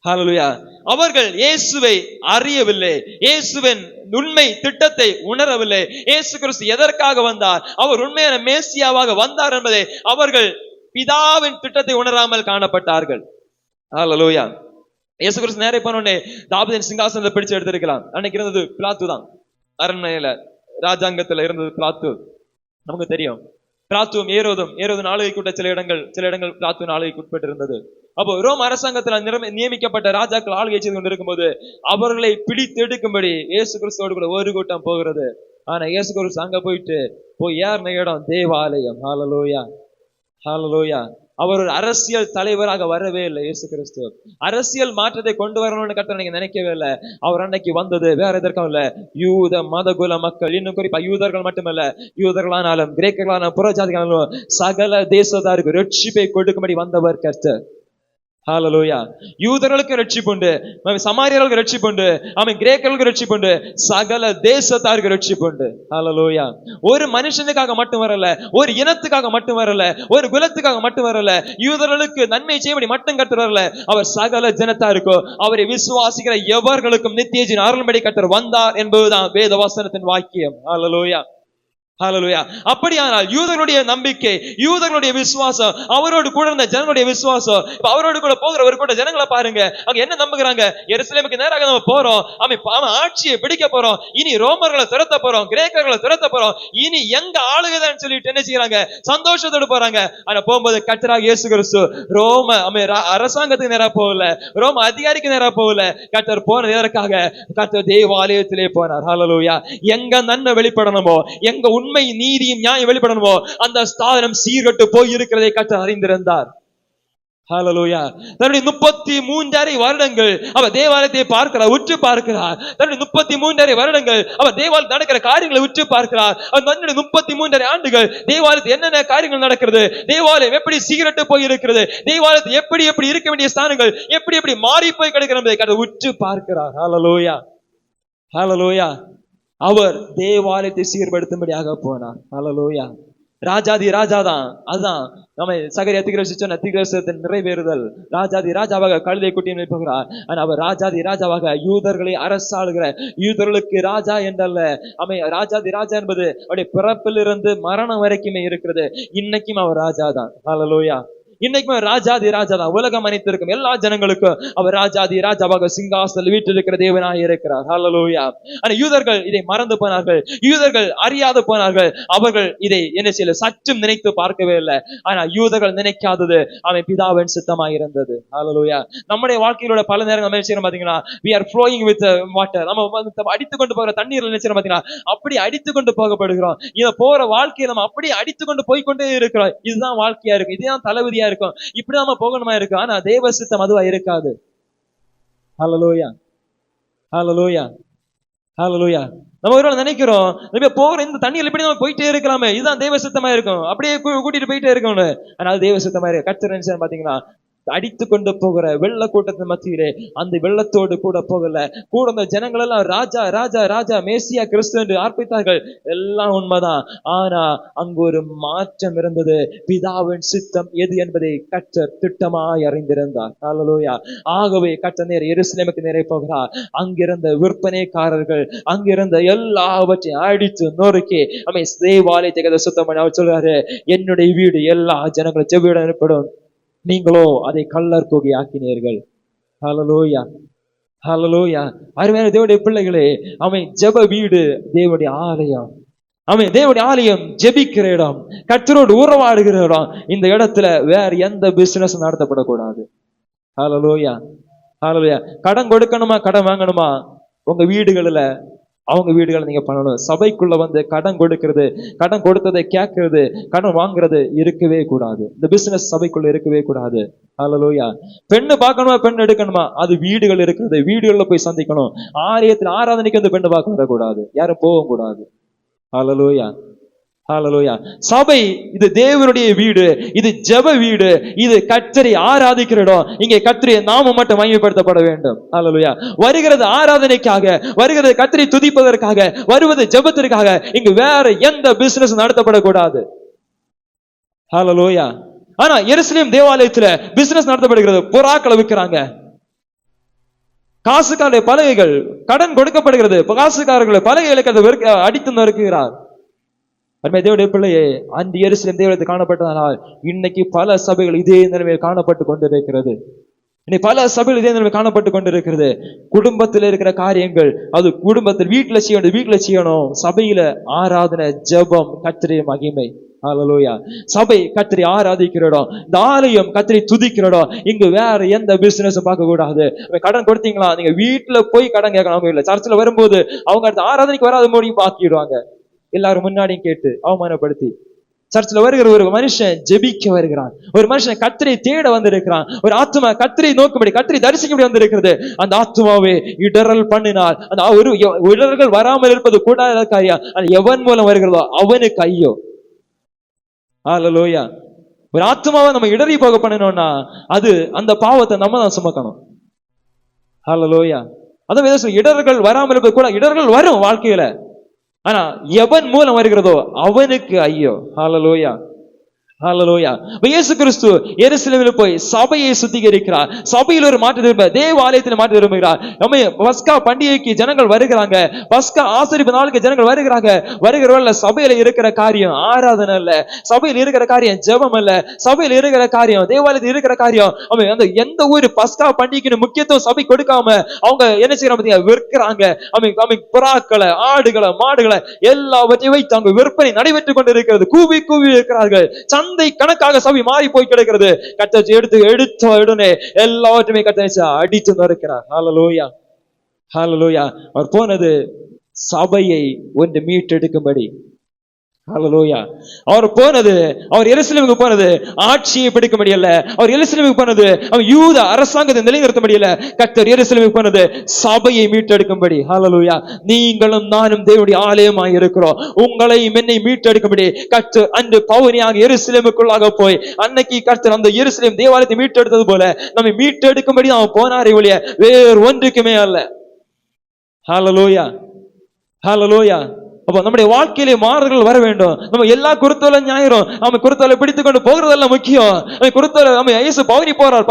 Speaker 1: ஹல்லேலூயா. அவர்கள் இயேசுவை அறியவில்லை, இயேசுவின் உண்மை திட்டத்தை உணரவில்லை. இயேசு கிறிஸ்து எதற்காக வந்தார், அவர் உண்மையான மேசியாவாக வந்தார் என்பதை அவர்கள் பிதாவின் திட்டத்தை உணராமல் காணப்பட்டார்கள். ஹல்லேலூயா. இயேசு கிறிஸ்து நேரே போனோடனே தாவீதின் சிங்காசனத்தை பிடிச்சு எடுத்திருக்கலாம். அன்னைக்கு இருந்தது பிலாத்து தான், அரண்மனையில ராஜாங்கத்துல இருந்தது பிலாத்து, நமக்கு தெரியும். பிலாத்துவும் ஏரோதும் ஆளுகைக்குட்ட சில இடங்கள் பிலாத்துவின் ஆளுகைக்கு உட்பட்டு இருந்தது. அப்போ ரோம் அரசாங்கத்தில் நியமிக்கப்பட்ட ராஜாக்கள் ஆளுகை செய்து கொண்டிருக்கும் போது அவர்களை பிடித்து எடுக்கும்படி இயேசு கிறிஸ்துவோடு கூட ஒரு கூட்டம் போகிறது. ஆனா இயேசு கிறிஸ்து அங்க போய் ஏறின இடம் தேவாலயம். ஹல்லேலூயா, ஹல்லேலூயா. அவர் ஒரு அரசியல் தலைவராக வரவே இல்லை. இயேசு கிறிஸ்து அரசியல் மாற்றத்தை கொண்டு வரணும்னு கர்த்தர் நீங்க நினைக்கவே இல்லை. அவர் அன்னைக்கு வந்தது வேற எதற்கும் இல்ல, யூத மதகுல மக்கள், இன்னும் குறிப்பா யூதர்கள் மட்டுமல்ல, யூதர்களானாலும் கிரேக்கர்களான புறஜாதிகளானாலும் சகல தேசத்தாருக்கு ரட்சிப்பை கொடுக்கும்படி வந்தவர் கர்த்தர். ஹல்லேலூயா. யூதர்களுக்கு ரட்சிப்புண்டு, சமாரியர்களுக்கு ரட்சிப்புண்டு, கிரேக்கர்களுக்கு ரட்சிப்புண்டு, சகல தேசத்தாருக்கு ரட்சிப்புண்டு. ஹல்லேலூயா. ஒரு மனுஷனுக்காக மட்டும் வரல, ஒரு இனத்துக்காக மட்டும் வரல, ஒரு குலத்துக்காக மட்டும் வரல, யூதர்களுக்கு நன்மை செய்யபடி மட்டும் கர்த்தர் வரல, அவர் சகல ஜனத்தாருக்கோ அவரை விசுவாசிக்கிற எவர்களுக்கும் நித்திய ஜீவன் அருளும்படி கர்த்தர் வந்தார் என்பதுதான் வேத வசனத்தின் வாக்கியம். ஹல்லேலூயா, ஹல்லேலூயா. அப்படியானால் யூதர்களுடைய நம்பிக்கை, யூதர்களுடைய விசுவாசம், அவரோடு கூட இருந்த ஜனங்களுடைய விசுவாசம், இப்ப அவரோடு கூட போகிற ஒரு கூட ஜனங்களை பாருங்க, அங்க என்ன நம்புகிறாங்க? எருசலேமுக்கு நேராக நம்ம போறோம், அவன் ஆட்சியை பிடிக்க போறோம், இனி ரோமர்களை துரத்த போறோம், கிரேக்கர்களை துரத்த போறோம், இனி எங்க ஆளுகதான் சொல்லிட்டு என்ன செய்யறாங்க? சந்தோஷத்தோடு போறாங்க. ஆனா போகும்போது கர்த்தராகிய இயேசு கிறிஸ்து ரோம அரசாங்கத்துக்கு நேரா போகல, ரோம அதிகாரிக்கு நேரா போகல. கர்த்தர் போனது எதற்காக? கர்த்தர் தேவாலயத்திலே போனார். ஹல்லேலூயா. எங்க நன்மை வெளிப்படணுமோ, எங்க உண்மை நீதியும் நியாயம் வெளிப்படணுமோ, அந்த ஸ்தானம் சீர்கட்டு போய் இருக்கிறதை கர்த்தர் அறிந்திருந்தார். ஹல்லேலூயா. தன்னுடைய 33 வருடங்கள் அவர் தேவாலயத்தை பார்க்கிறார், உற்று பார்க்கிறார். தன்னுடைய 33 வருடங்கள் அவர் தேவாலயத்தில் நடக்கிற காரியங்களை உற்று பார்க்கிறார். தன்னுடைய 33 ஆண்டுகள் தேவாலயத்தில் என்னென்ன காரியங்கள் நடக்கிறது, தேவாலயம் எப்படி சீரட்டு போய் இருக்கிறது, தேவாலயத்தில் எப்படி எப்படி இருக்க வேண்டிய ஸ்தானங்கள் எப்படி எப்படி மாறி போய் கிடக்கிறது என்பதை உற்று பார்க்கிறார். ஹல்லேலூயா. ஹல்லேலூயா. அவர் தேவாலயத்தை சீர்படுத்தும்படியாக போனார். ஹல்லேலூயா. ராஜாதி ராஜாதான். அதுதான் நம்ம சகரியா தீர்க்கதரிசனத்தின் நிறைவேறுதல். ராஜாதி ராஜாவாக கழுதை குட்டியை போகிறார். ஆனா அவர் ராஜாதி ராஜாவாக யூதர்களை அரசாளுகிற, யூதர்களுக்கு ராஜா என்றல்ல, ராஜாதி ராஜா என்பது அவருடைய பிறப்பிலிருந்து மரணம் வரைக்குமே இருக்கிறது. இன்னைக்கும் அவர் ராஜாதான். ஹல்லேலூயா. இன்னைக்குமே ராஜாதி ராஜாதான். உலகம் அனைத்திருக்கும் எல்லா ஜனங்களுக்கும் அவர் ராஜாதி ராஜாவாக சிங்காசனத்தில் வீற்றிருக்கிற தேவனாய் இருக்கிறார். ஹல்லேலூயா. ஆனா யூதர்கள் இதை மறந்து போனார்கள், யூதர்கள் அறியாது போனார்கள். அவர்கள் இதை என்ன செய்யல, சற்றும் நினைத்து பார்க்கவே இல்லை. ஆனா யூதர்கள் நினைக்காதது அவன் பிதாவின் சித்தமாய் இருந்தது. ஹல்லேலூயா. நம்முடைய வாழ்க்கையிலோட பல நேரங்கள் நம்ம செய்யறோம் பாத்தீங்கன்னா, we are flowing with water. நம்ம அடித்துக் கொண்டு போகிற தண்ணீர் என்ன செய்யறோம் பாத்தீங்கன்னா, அப்படி அடித்துக் கொண்டு போகப்படுகிறோம். இத போற வாழ்க்கையை நம்ம அப்படி அடித்துக் கொண்டு போய்கொண்டே இருக்கிறோம். இதுதான் வாழ்க்கையா இருக்கும், இதுதான் தளபதியா இருக்கும், இப்படி நாம போகணுமா இருக்கு. ஆனா தேவ சித்தம் அதுவா இருக்காது. ஹல்லேலூயா. ஹல்லேலூயா. ஹல்லேலூயா. நம்ம ஒரு நினைக்கிறோம், போகிற இந்த தண்ணியில் இப்படி நம்ம போயிட்டே இருக்கலாமே, இதுதான் தேவ சித்தமா இருக்கும், அப்படியே கூட்டிட்டு போயிட்டே இருக்கணும். ஆனால் தேவ சித்தமா இருக்கு. கர்த்தர் பாத்தீங்கன்னா அடித்து கொண்டு போகிற வெள்ள கூட்டத்தின் மத்தியிலே அந்த வெள்ளத்தோடு கூட போகல, கூட அந்த ஜனங்கள் எல்லாம் ராஜா ராஜா ராஜா மேசியா கிறிஸ்து என்று ஆர்ப்பித்தார்கள். எல்லாம் உண்மைதான். ஆனா அங்கு ஒரு மாற்றம் இருந்தது. பிதாவின் சித்தம் எது என்பதை கர்த்தர் திட்டமாய் அறிந்திருந்தார். ஹல்லேலூயா. ஆகவே கர்த்தர் நேரே எருசலேமுக்கு நேரே போகிறார். அங்கிருந்த விற்பனைக்காரர்கள் அங்கிருந்த எல்லாவற்றையும் அடித்து நொறுக்கி தேவாலயத்தை சுத்தம் பண்ணி அவர் சொல்றாரு, என்னுடைய வீடு எல்லா ஜனங்களும் செவ்விடம் எனப்படும், நீங்களோ அதை கள்ளர் குகை ஆக்கினீர்கள். ஹல்லேலூயா. ஹல்லேலூயா. அருமையான தேவனுடைய பிள்ளைகளே, ஜெப வீடு தேவனுடைய ஆலயம். தேவனுடைய ஆலயம் ஜெபிக்கிற இடம், கர்த்தரோடு உறவாடுகிற இடம். இந்த இடத்துல வேற எந்த பிசினஸ் நடத்தப்படக்கூடாது. ஹல்லேலூயா. ஹல்லேலூயா. கடன் கொடுக்கணுமா, கடன் வாங்கணுமா, உங்க வீடுகளில் அவங்க வீடுகளை நீங்க பண்ணணும். சபைக்குள்ள வந்து கடன் கொடுக்கிறது, கடன் கொடுத்ததை கேட்கறது, கடன் வாங்குறது இருக்கவே கூடாது. இந்த பிசினஸ் சபைக்குள்ள இருக்கவே கூடாது. ஹல்லேலூயா. பெண்ணு பார்க்கணுமா, பெண் எடுக்கணுமா, அது வீடுகள் இருக்கிறது, வீடுகள்ல போய் சந்திக்கணும். ஆலயத்தில் ஆராதனைக்கு வந்து பெண்ணு பார்க்க வரக்கூடாது, யாரும் போக கூடாது. ஹல்லேலூயா. ஹல்லேலூயா. சபை இது தேவனுடைய வீடு, இது ஜெப வீடு, இது கர்த்தரை ஆராதிக்கிற இடம். இங்கே கர்த்தருடைய நாமம் மட்டும் மகிமைப்படுத்தப்பட வேண்டும். ஹல்லேலூயா. வருகிறது ஆராதனைக்காக, வருகிறது கர்த்தரை துதிப்பதற்காக, வருவது ஜெபத்திற்காக. இங்கு வேற எந்த பிசினஸ் நடத்தப்படக்கூடாது. ஹல்லேலூயா. ஆனா எருசலேம் தேவாலயத்துல பிசினஸ் நடத்தப்படுகிறது. புறாக்களை விற்கிறாங்க, காசுக்கார பலகைகள், கடன் கொடுக்கப்படுகிறது, காசுக்காரர்கள் பலகைகளை அடித்து நொறுக்குகிறார். தேவனுடைய பிள்ளையே, அந்த எருசலேம் தேவாலயத்தை காணப்பட்டதனால் இன்னைக்கு பல சபைகள் இதே நிலைமையில் காணப்பட்டு கொண்டிருக்கிறது. இன்னைக்கு பல சபைகள் இதே நிலைமையில் காணப்பட்டு கொண்டிருக்கிறது. குடும்பத்தில் இருக்கிற காரியங்கள் அது குடும்பத்தில் வீட்டுல செய்யணும், வீட்டுல செய்யணும். சபையில ஆராதனை, ஜெபம், கர்த்தருடைய மகிமை. ஹல்லேலூயா. சபை கர்த்தரை ஆராதிக்கிற இடம், இந்த ஆலயம் கர்த்தரை துதிக்கிற இடம். இங்கு வேற எந்த பிசினஸும் பார்க்க கூடாது. கடன் கொடுத்தீங்களா, நீங்க வீட்டுல போய் கடன் கேட்கணும். இல்ல சர்ச்சில் வரும்போது அவங்க அடுத்த ஆராதனைக்கு வராத முடியும் ஆக்கிடுவாங்க. எல்லாரும் முன்னாடியும் கேட்டு அவமானப்படுத்தி. சர்ச்சில் வருகிற ஒரு மனுஷன் ஜெபிக்க வருகிறான், ஒரு மனுஷன் கர்த்தரை தேட வந்திருக்கிறான், ஒரு ஆத்மா கர்த்தரை நோக்கும்படி, கர்த்தரை தரிசிக்கும்படி வந்திருக்கிறது. அந்த ஆத்மாவே இடரல் பண்ணினால், அந்த ஒரு இடர்கள் வராமல் இருப்பது கூடாத காரியம். எவன் மூலம் வருகிறதோ அவனுக்கு ஐயோ. ஹல்லேலூயா. ஒரு ஆத்மாவை நம்ம இடறி போக பண்ணணும்னா அது அந்த பாவத்தை நம்ம தான் சுமக்கணும். ஹல்லேலூயா. அதான் இடர்கள் வராமல் இருப்பது கூட, இடர்கள் வரும் வாழ்க்கையில, ஆனா எவன் மூலம் வருகிறதோ அவனுக்கு ஐயோ. ஹல்லேலூயா. ஹல்லேலூயா. இயேசு கிறிஸ்து எருசலேமில் போய் சபையை சுத்திகரிக்கிறார். சபையில் ஒரு மாற்றத்தை தேவாலயத்தில் மாற்ற விரும்புகிறார். நம்ம பஸ்கா பண்டிகைக்கு ஜனங்கள் வருகிறாங்க, பஸ்கா ஆசரிப்பு நாளுக்கு ஜனங்கள் வருகிறாங்க. வருகிறவர்கள் சபையில இருக்கிற காரியம் ஆராதனை இல்ல, சபையில் இருக்கிற காரியம் ஜெபம் இல்ல, சபையில் இருக்கிற காரியம் தேவாலயத்தில் இருக்கிற காரியம் அந்த எந்த ஒரு பஸ்கா பண்டிகைக்கு முக்கியத்துவம் சபை கொடுக்காம அவங்க என்ன செய்யறாங்க, விற்கிறாங்க. புறாக்களை, ஆடுகளை, மாடுகளை எல்லாவற்றையும் வைத்து அவங்க விற்பனை நடைபெற்றுக் கொண்டிருக்கிறது. கூவி கூவி இருக்கிறார்கள். சந்தை கணக்காக சபை மாறி போய் கிடக்கிறது. கர்த்தர் எடுத்த உடனே எல்லாவற்றையுமே கர்த்தர் அடித்து நொறுக்கிறார். ஹல்லேலூயா, ஹல்லேலூயா. அவர் போனது சபையை ஒன்று மீட்டெடுக்கும்படி. ஹல்லேலூயா. அவர் போனது, அவர் எருசலேமுக்கு போனது ஆட்சியை பிடிக்க முடியல. அவர் எருசலேமுக்கு போனது அவர் யூத அரசாங்கத்தை நிலைநிறுத்த முடியல. கர்த்தர் எருசலேமுக்கு போனது சபையை மீட்டெடுக்கும்படி. ஹல்லேலூயா. நீங்களும் நானும் தேவனுடைய ஆலயமாய் இருக்கிறோம். உங்களை என்னை மீட்டெடுக்கும்படி கர்த்தர் அன்று பவுனியாக எருசலேமுக்குள்ளாக போய் அன்னைக்கு கர்த்தர் அந்த எருசலேம் தேவாலயத்தை மீட்டெடுத்தது போல நம்மை மீட்டெடுக்கும்படி அவன் போனாரே ஒழிய வேறு ஒன்றுக்குமே அல்ல. ஹல்லேலூயா, ஹல்லேலூயா. அப்ப நம்முடைய வாழ்க்கையிலே மாறுதல்கள் வர வேண்டும். நம்ம எல்லா குருத்தோலை ஞாயிறும் நம்ம குருத்தோலை பிடித்துக் கொண்டு போகிறதெல்லாம் முக்கியம். குருத்தோலை நம்ம இயேசு பவுனி போறார்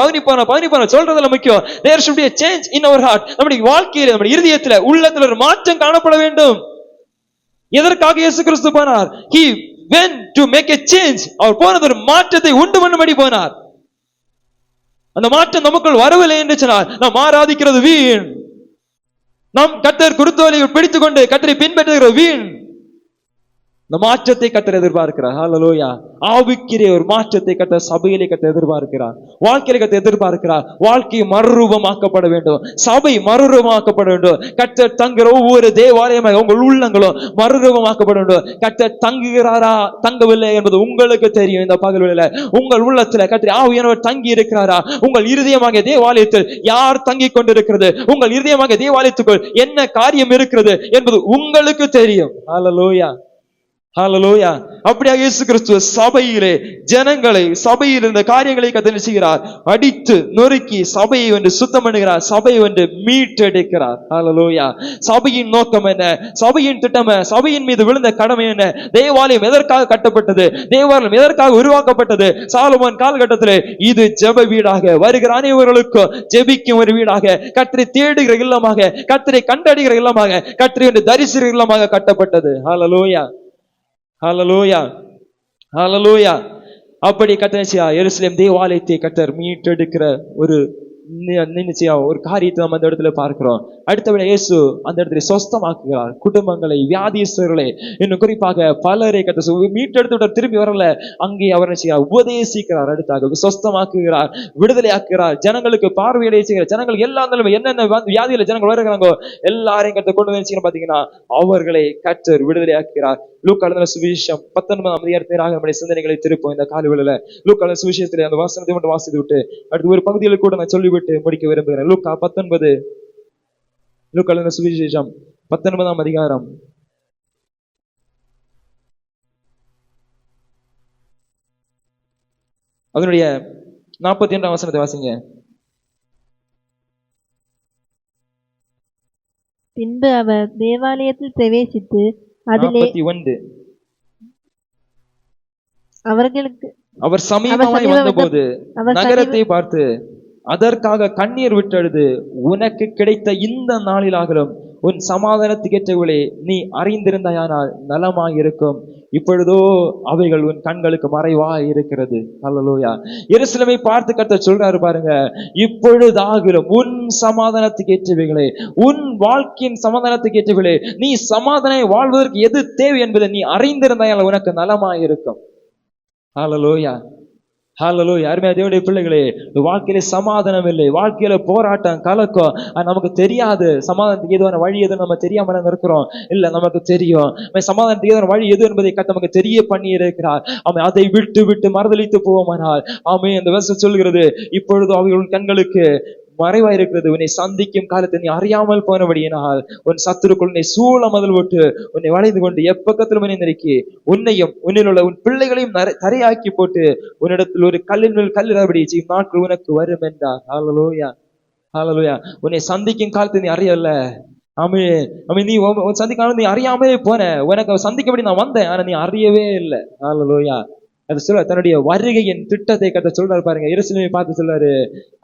Speaker 1: சொல்றதெல்லாம் முக்கியம். There should be a change in our heart. நம்முடைய வாழ்க்கையில, நம்முடைய இருதயத்துல, உள்ளத்துல ஒரு மாற்றம் காணப்பட வேண்டும். எதற்காக இயேசு கிறிஸ்து போனார்? He went to make a change. அவர் போனது ஒரு மாற்றத்தை உண்டு பண்ணும்படி போனார். அந்த மாற்றம் நமக்குள் வரவில்லை என்று சொன்னால் நாம் ஆராதிக்கிறது வீண். நாம் கர்த்தர் குருத்தோலை பிடித்துக் கொண்டு கர்த்தரை பின்பற்றுகிற வீண். இந்த மாற்றத்தை கர்த்தர் எதிர்பார்க்கிறார். ஹல்லேலூயா. ஆவிக்குரிய ஒரு மாற்றத்தை கர்த்தர் சபையிலே கர்த்தர் எதிர்பார்க்கிறார். வாழ்க்கையில கர்த்தர் எதிர்பார்க்கிறார். வாழ்க்கை மறுரூபமாக்கப்பட வேண்டும், சபை மறுரூபமாக்கப்பட வேண்டும். கர்த்தர் தங்குகிற ஒவ்வொரு தேவாலயமாக உங்கள் உள்ளங்களும் மறுரூபமாக்கப்பட வேண்டும். கர்த்தர் தங்குகிறாரா தங்கவில்லை என்பது உங்களுக்கு தெரியும். இந்த பகல் வேளையில உங்கள் உள்ளத்துல கர்த்தர் ஆவியானவர் தங்கி இருக்கிறாரா? உங்கள் இருதயமாக தேவாலயத்தில் யார் தங்கி கொண்டிருக்கிறது? உங்கள் இருதயமாக தேவாலயத்துக்குள் என்ன காரியம் இருக்கிறது என்பது உங்களுக்கு தெரியும். ஹல்லேலூயா, ஹல்லேலூயா. அப்படியாக இயேசு கிறிஸ்து சபையிலே ஜனங்களை, சபையில் இருந்த காரியங்களை கர்த்தர் செய்கிறார். அடித்து நொறுக்கி சபையை ஒன்று சுத்தம் பண்ணுகிறார், சபையை ஒன்று மீட்டெடுக்கிறார். ஹல்லேலூயா. சபையின் நோக்கம் என்ன? சபையின் திட்டம், சபையின் மீது விழுந்த கடமை என்ன? தேவாலயம் எதற்காக கட்டப்பட்டது? தேவாலயம் எதற்காக உருவாக்கப்பட்டது? சாலமோன் காலகட்டத்திலே இது ஜெப வீடாக, வருகிற அனைவர்களுக்கும் ஜெபிக்கும் ஒரு வீடாக, கர்த்தரை தேடுகிற இல்லமாக, கர்த்தரை கண்டடைகிற இல்லமாக, கர்த்தரை ஒன்று தரிசிக்கிற இல்லமாக கட்டப்பட்டது. ஹல்லேலூயா, ஹல்லேலூயா, ஹல்லேலூயா. அப்படி கர்த்தர் எருசலேம் தேவாலயத்தை கர்த்தர் மீட்டெடுக்கிற ஒரு ஒரு காரியத்தை நம்ம அந்த இடத்துல பார்க்கிறோம். அடுத்தபடி இயேசு அந்த இடத்துல சொஸ்தமாக்குகிறார் குடும்பங்களை, வியாதிஸ்தர்களை, இன்னும் குறிப்பாக பலரை கர்த்தர் மீட்டெடுத்து திரும்பி வரல, அங்கே அவர் உபதேசிக்கிறார், அடுத்தாக சொஸ்தமாக்குகிறார், விடுதலை ஆக்குகிறார், ஜனங்களுக்கு பார்வையடைய செய்கிறார். ஜனங்களுக்கு எல்லா என்னென்ன வியாதியில ஜனங்கள் வருகிறாங்கோ எல்லாரையும் கர்த்தர் கொண்டு வந்து பாத்தீங்கன்னா அவர்களை கர்த்தர் விடுதலை ஆக்குகிறார். லூக்கா எழுதின சுவிசேஷம் 19ஆம் அதிகாரத்திலாக நம்முடைய சிந்தனைகளை திருப்போம் இந்த காலைவேளையில. லூக்கா எழுதின சுவிசேஷத்திலே அந்த வசனத்தை மட்டும் வாசித்து விட்டு அடுத்து ஒரு பகுதியில் கூட நான் சொல்லிவிட்டு முடிக்க விரும்புகிறேன். லூக்கா 19, லூக்கா எழுதின சுவிசேஷம் 19ஆம் அதிகாரம் அதனுடைய 42ஆம் வசனத்தை வாசிங்க.
Speaker 3: பின்பு அவர் தேவாலயத்தில் பிரவேசித்து அதிலே
Speaker 1: 41
Speaker 3: அவர்களுக்கு
Speaker 1: அவர் சமீபமாய் வந்தபோது நகரத்தை பார்த்து அதற்காக கண்ணீர் விட்டழுது, உனக்கு கிடைத்த இந்த நாளிலாகலும் உன் சமாதானத்துக்கேற்றவளே நீ அறிந்திருந்தாயானால் நலமாயிருக்கும். இப்பொழுதோ அவைகள் உன் கண்களுக்கு மறைவாய் இருக்கிறது. ஹல்லேலூயா. எருசலேமை பார்த்து கர்த்தர் சொல்றாரு பாருங்க, இப்பொழுதாகிலும் உன் சமாதானத்துக்கு ஏற்றவைகளே, உன் வாழ்க்கையின் சமாதானத்துக்கு ஏற்றவைகளே, நீ சமாதானம் வாழ்வதற்கு எது தேவை என்பதை நீ அறிந்திருந்தாயால் உனக்கு நலமாயிருக்கும். ஹல்லேலூயா, ஹல்லேலூயா. அருமையான தேவனுடைய பிள்ளைகளே, வாழ்க்கையில சமாதானம் இல்லை, வாழ்க்கையில போராட்டம், கலக்கம், நமக்கு தெரியாது சமாதானத்துக்கு ஏதுவான வழி எதுன்னு நம்ம தெரியாம நம்ம இருக்கிறோம். இல்ல, நமக்கு தெரியும் சமாதானத்துக்கு ஏதுவான வழி எது என்பதை நமக்கு தெரிய பண்ணி இருக்கிறார். அவன் அதை விட்டு விட்டு மறுதலித்து போவோமானால் அவன் அந்த வசனம் சொல்கிறது, இப்பொழுது அவர்கள் கண்களுக்கு மறைவா இருக்கிறது, உன்னை சந்திக்கும் காலத்தை நீ அறியாமல் போனபடியினால் உன் சத்துருக்குள் உன்னை சூழ முதல் விட்டு உன்னை வளைந்து கொண்டு எப்பக்கத்திலும் நெருக்கி உன்னையும் உன்னில் உள்ள உன் பிள்ளைகளையும் தரையாக்கி போட்டு உன்னிடத்தில் ஒரு கல்லின் மேல் கல்லிடாபடி செய்யும் நாட்கள் உனக்கு வரும் என்றார். ஹல்லேலூயா, ஹல்லேலூயா. உன்னை சந்திக்கும் காலத்தை நீ அறியல. நீ சந்திக்காம நீ அறியாமலே போன, உனக்கு சந்திக்கபடி நான் வந்தேன், ஆனா நீ அறியவே இல்லை. ஹல்லேலூயா, அதை சொல்ல தன்னுடைய வருகையின் திட்டத்தை கர்த்தர் சொல்றாரு பாருங்க. எருசலேமை பார்த்து சொல்றாரு,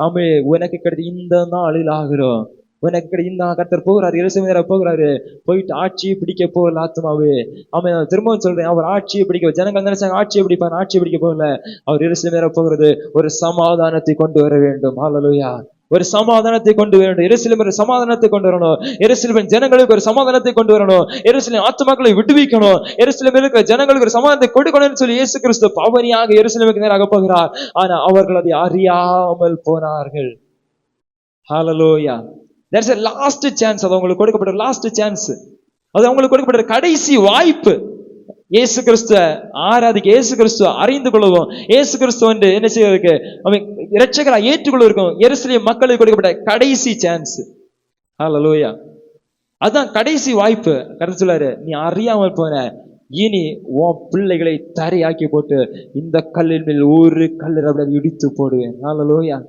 Speaker 1: ஆமே உனக்கு கிடைத்த இந்த நாளில் ஆகிறோம், உனக்கு கிடைத்த இந்த கர்த்தர் போகிறாரு, எருசலேமை போகிறாரு, போயிட்டு ஆட்சியை பிடிக்க போகல ஆத்மாவே. அவன் திரும்பவும் சொல்றேன், அவர் ஆட்சியை பிடிக்க, ஜனங்கள் நினைச்சாங்க ஆட்சியை பிடிப்பார், ஆட்சியை பிடிக்க போகல. அவர் எருசலேமை போகிறது ஒரு சமாதானத்தை கொண்டு வர வேண்டும். ஹல்லேலூயா. ஒரு சமாதானத்தை கொண்டு வரணும். எருசலேம் ஒரு சமாதானத்தை கொண்டு வரணும். எருசலேமின் ஜனங்களுக்கு ஒரு சமாதானத்தை கொண்டு வரணும். எருசலேம் ஆத்துமாக்களை விடுவிக்கணும். எருசலேமில் இருக்கிற ஜனங்களுக்கு ஒரு சமாதானத்தை கொடுக்கணும்னு சொல்லி இயேசு கிறிஸ்து பவனியாக எருசலேமுக்கு நேராக போகிறார். ஆனா அவர்கள் அதை அறியாமல் போனார்கள். ஹல்லேலூயா. There's a last chance. அது உங்களுக்கு கொடுக்கப்பட்ட லாஸ்ட் சான்ஸ், அது அவங்களுக்கு கொடுக்கப்பட்ட கடைசி வாய்ப்பு. இயேசு கிறிஸ்துவ ஆராதிக்க, இயேசு கிறிஸ்துவ அறிந்து கொள்வோம், இயேசு கிறிஸ்துவ வந்து என்ன செய்வதற்கு, அவன் இரட்சகரா ஏற்றுக்கொள்வதற்கும் எருசலேம் மக்களுக்கு கொடுக்கப்பட்ட கடைசி சான்ஸ். ஹல்லேலூயா. அதான் கடைசி வாய்ப்பு. கர்த்தர் சொல்றாரு, நீ அறியாமல் போன, இனி உன் பிள்ளைகளை தரையாக்கி போட்டு இந்த கல்லின் மேல் ஒரு கல்லறை இடித்து போடுவேன். ஹல்லேலூயா.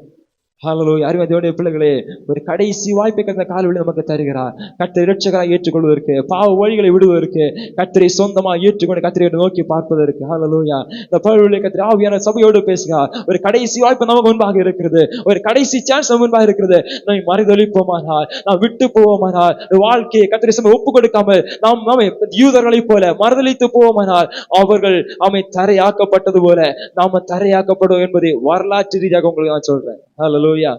Speaker 1: ஹல்லேலூயா. அருமை தேவனுடைய பிள்ளைகளே, ஒரு கடைசி வாய்ப்பை கர்த்தர் கால்வழி நமக்கு தருகிறார். கர்த்தரை இரட்சகராய் ஏற்றுக்கொள்வதற்கு, பாவ வழிகளை விடுவதற்கு, கர்த்தரை சொந்தமாக ஏற்றுக்கொண்டு கர்த்தரை நோக்கி பார்ப்பதற்கு. ஹல்லேலூயா. இந்த பாவ கர்த்தர் ஆவியான சபையோடு பேசுகிறார். ஒரு கடைசி வாய்ப்பு நமக்கு முன்பாக இருக்கிறது, ஒரு கடைசி சான்ஸ் முன்பாக இருக்கிறது. நாம் மறுதலிப்போமானால், நாம் விட்டு போவோமானால், வாழ்க்கையை கர்த்தரை சபை ஒப்பு கொடுக்காமல் நாம் யூதர்களைப் போல மறுதலித்து போவோமானால், அவர்கள் தரையாக்கப்பட்டது போல நாம தரையாக்கப்படுவோம் என்பதை வரலாற்று ரீதியாக உங்களுக்கு நான் சொல்றேன். ஹல்லேலூயா.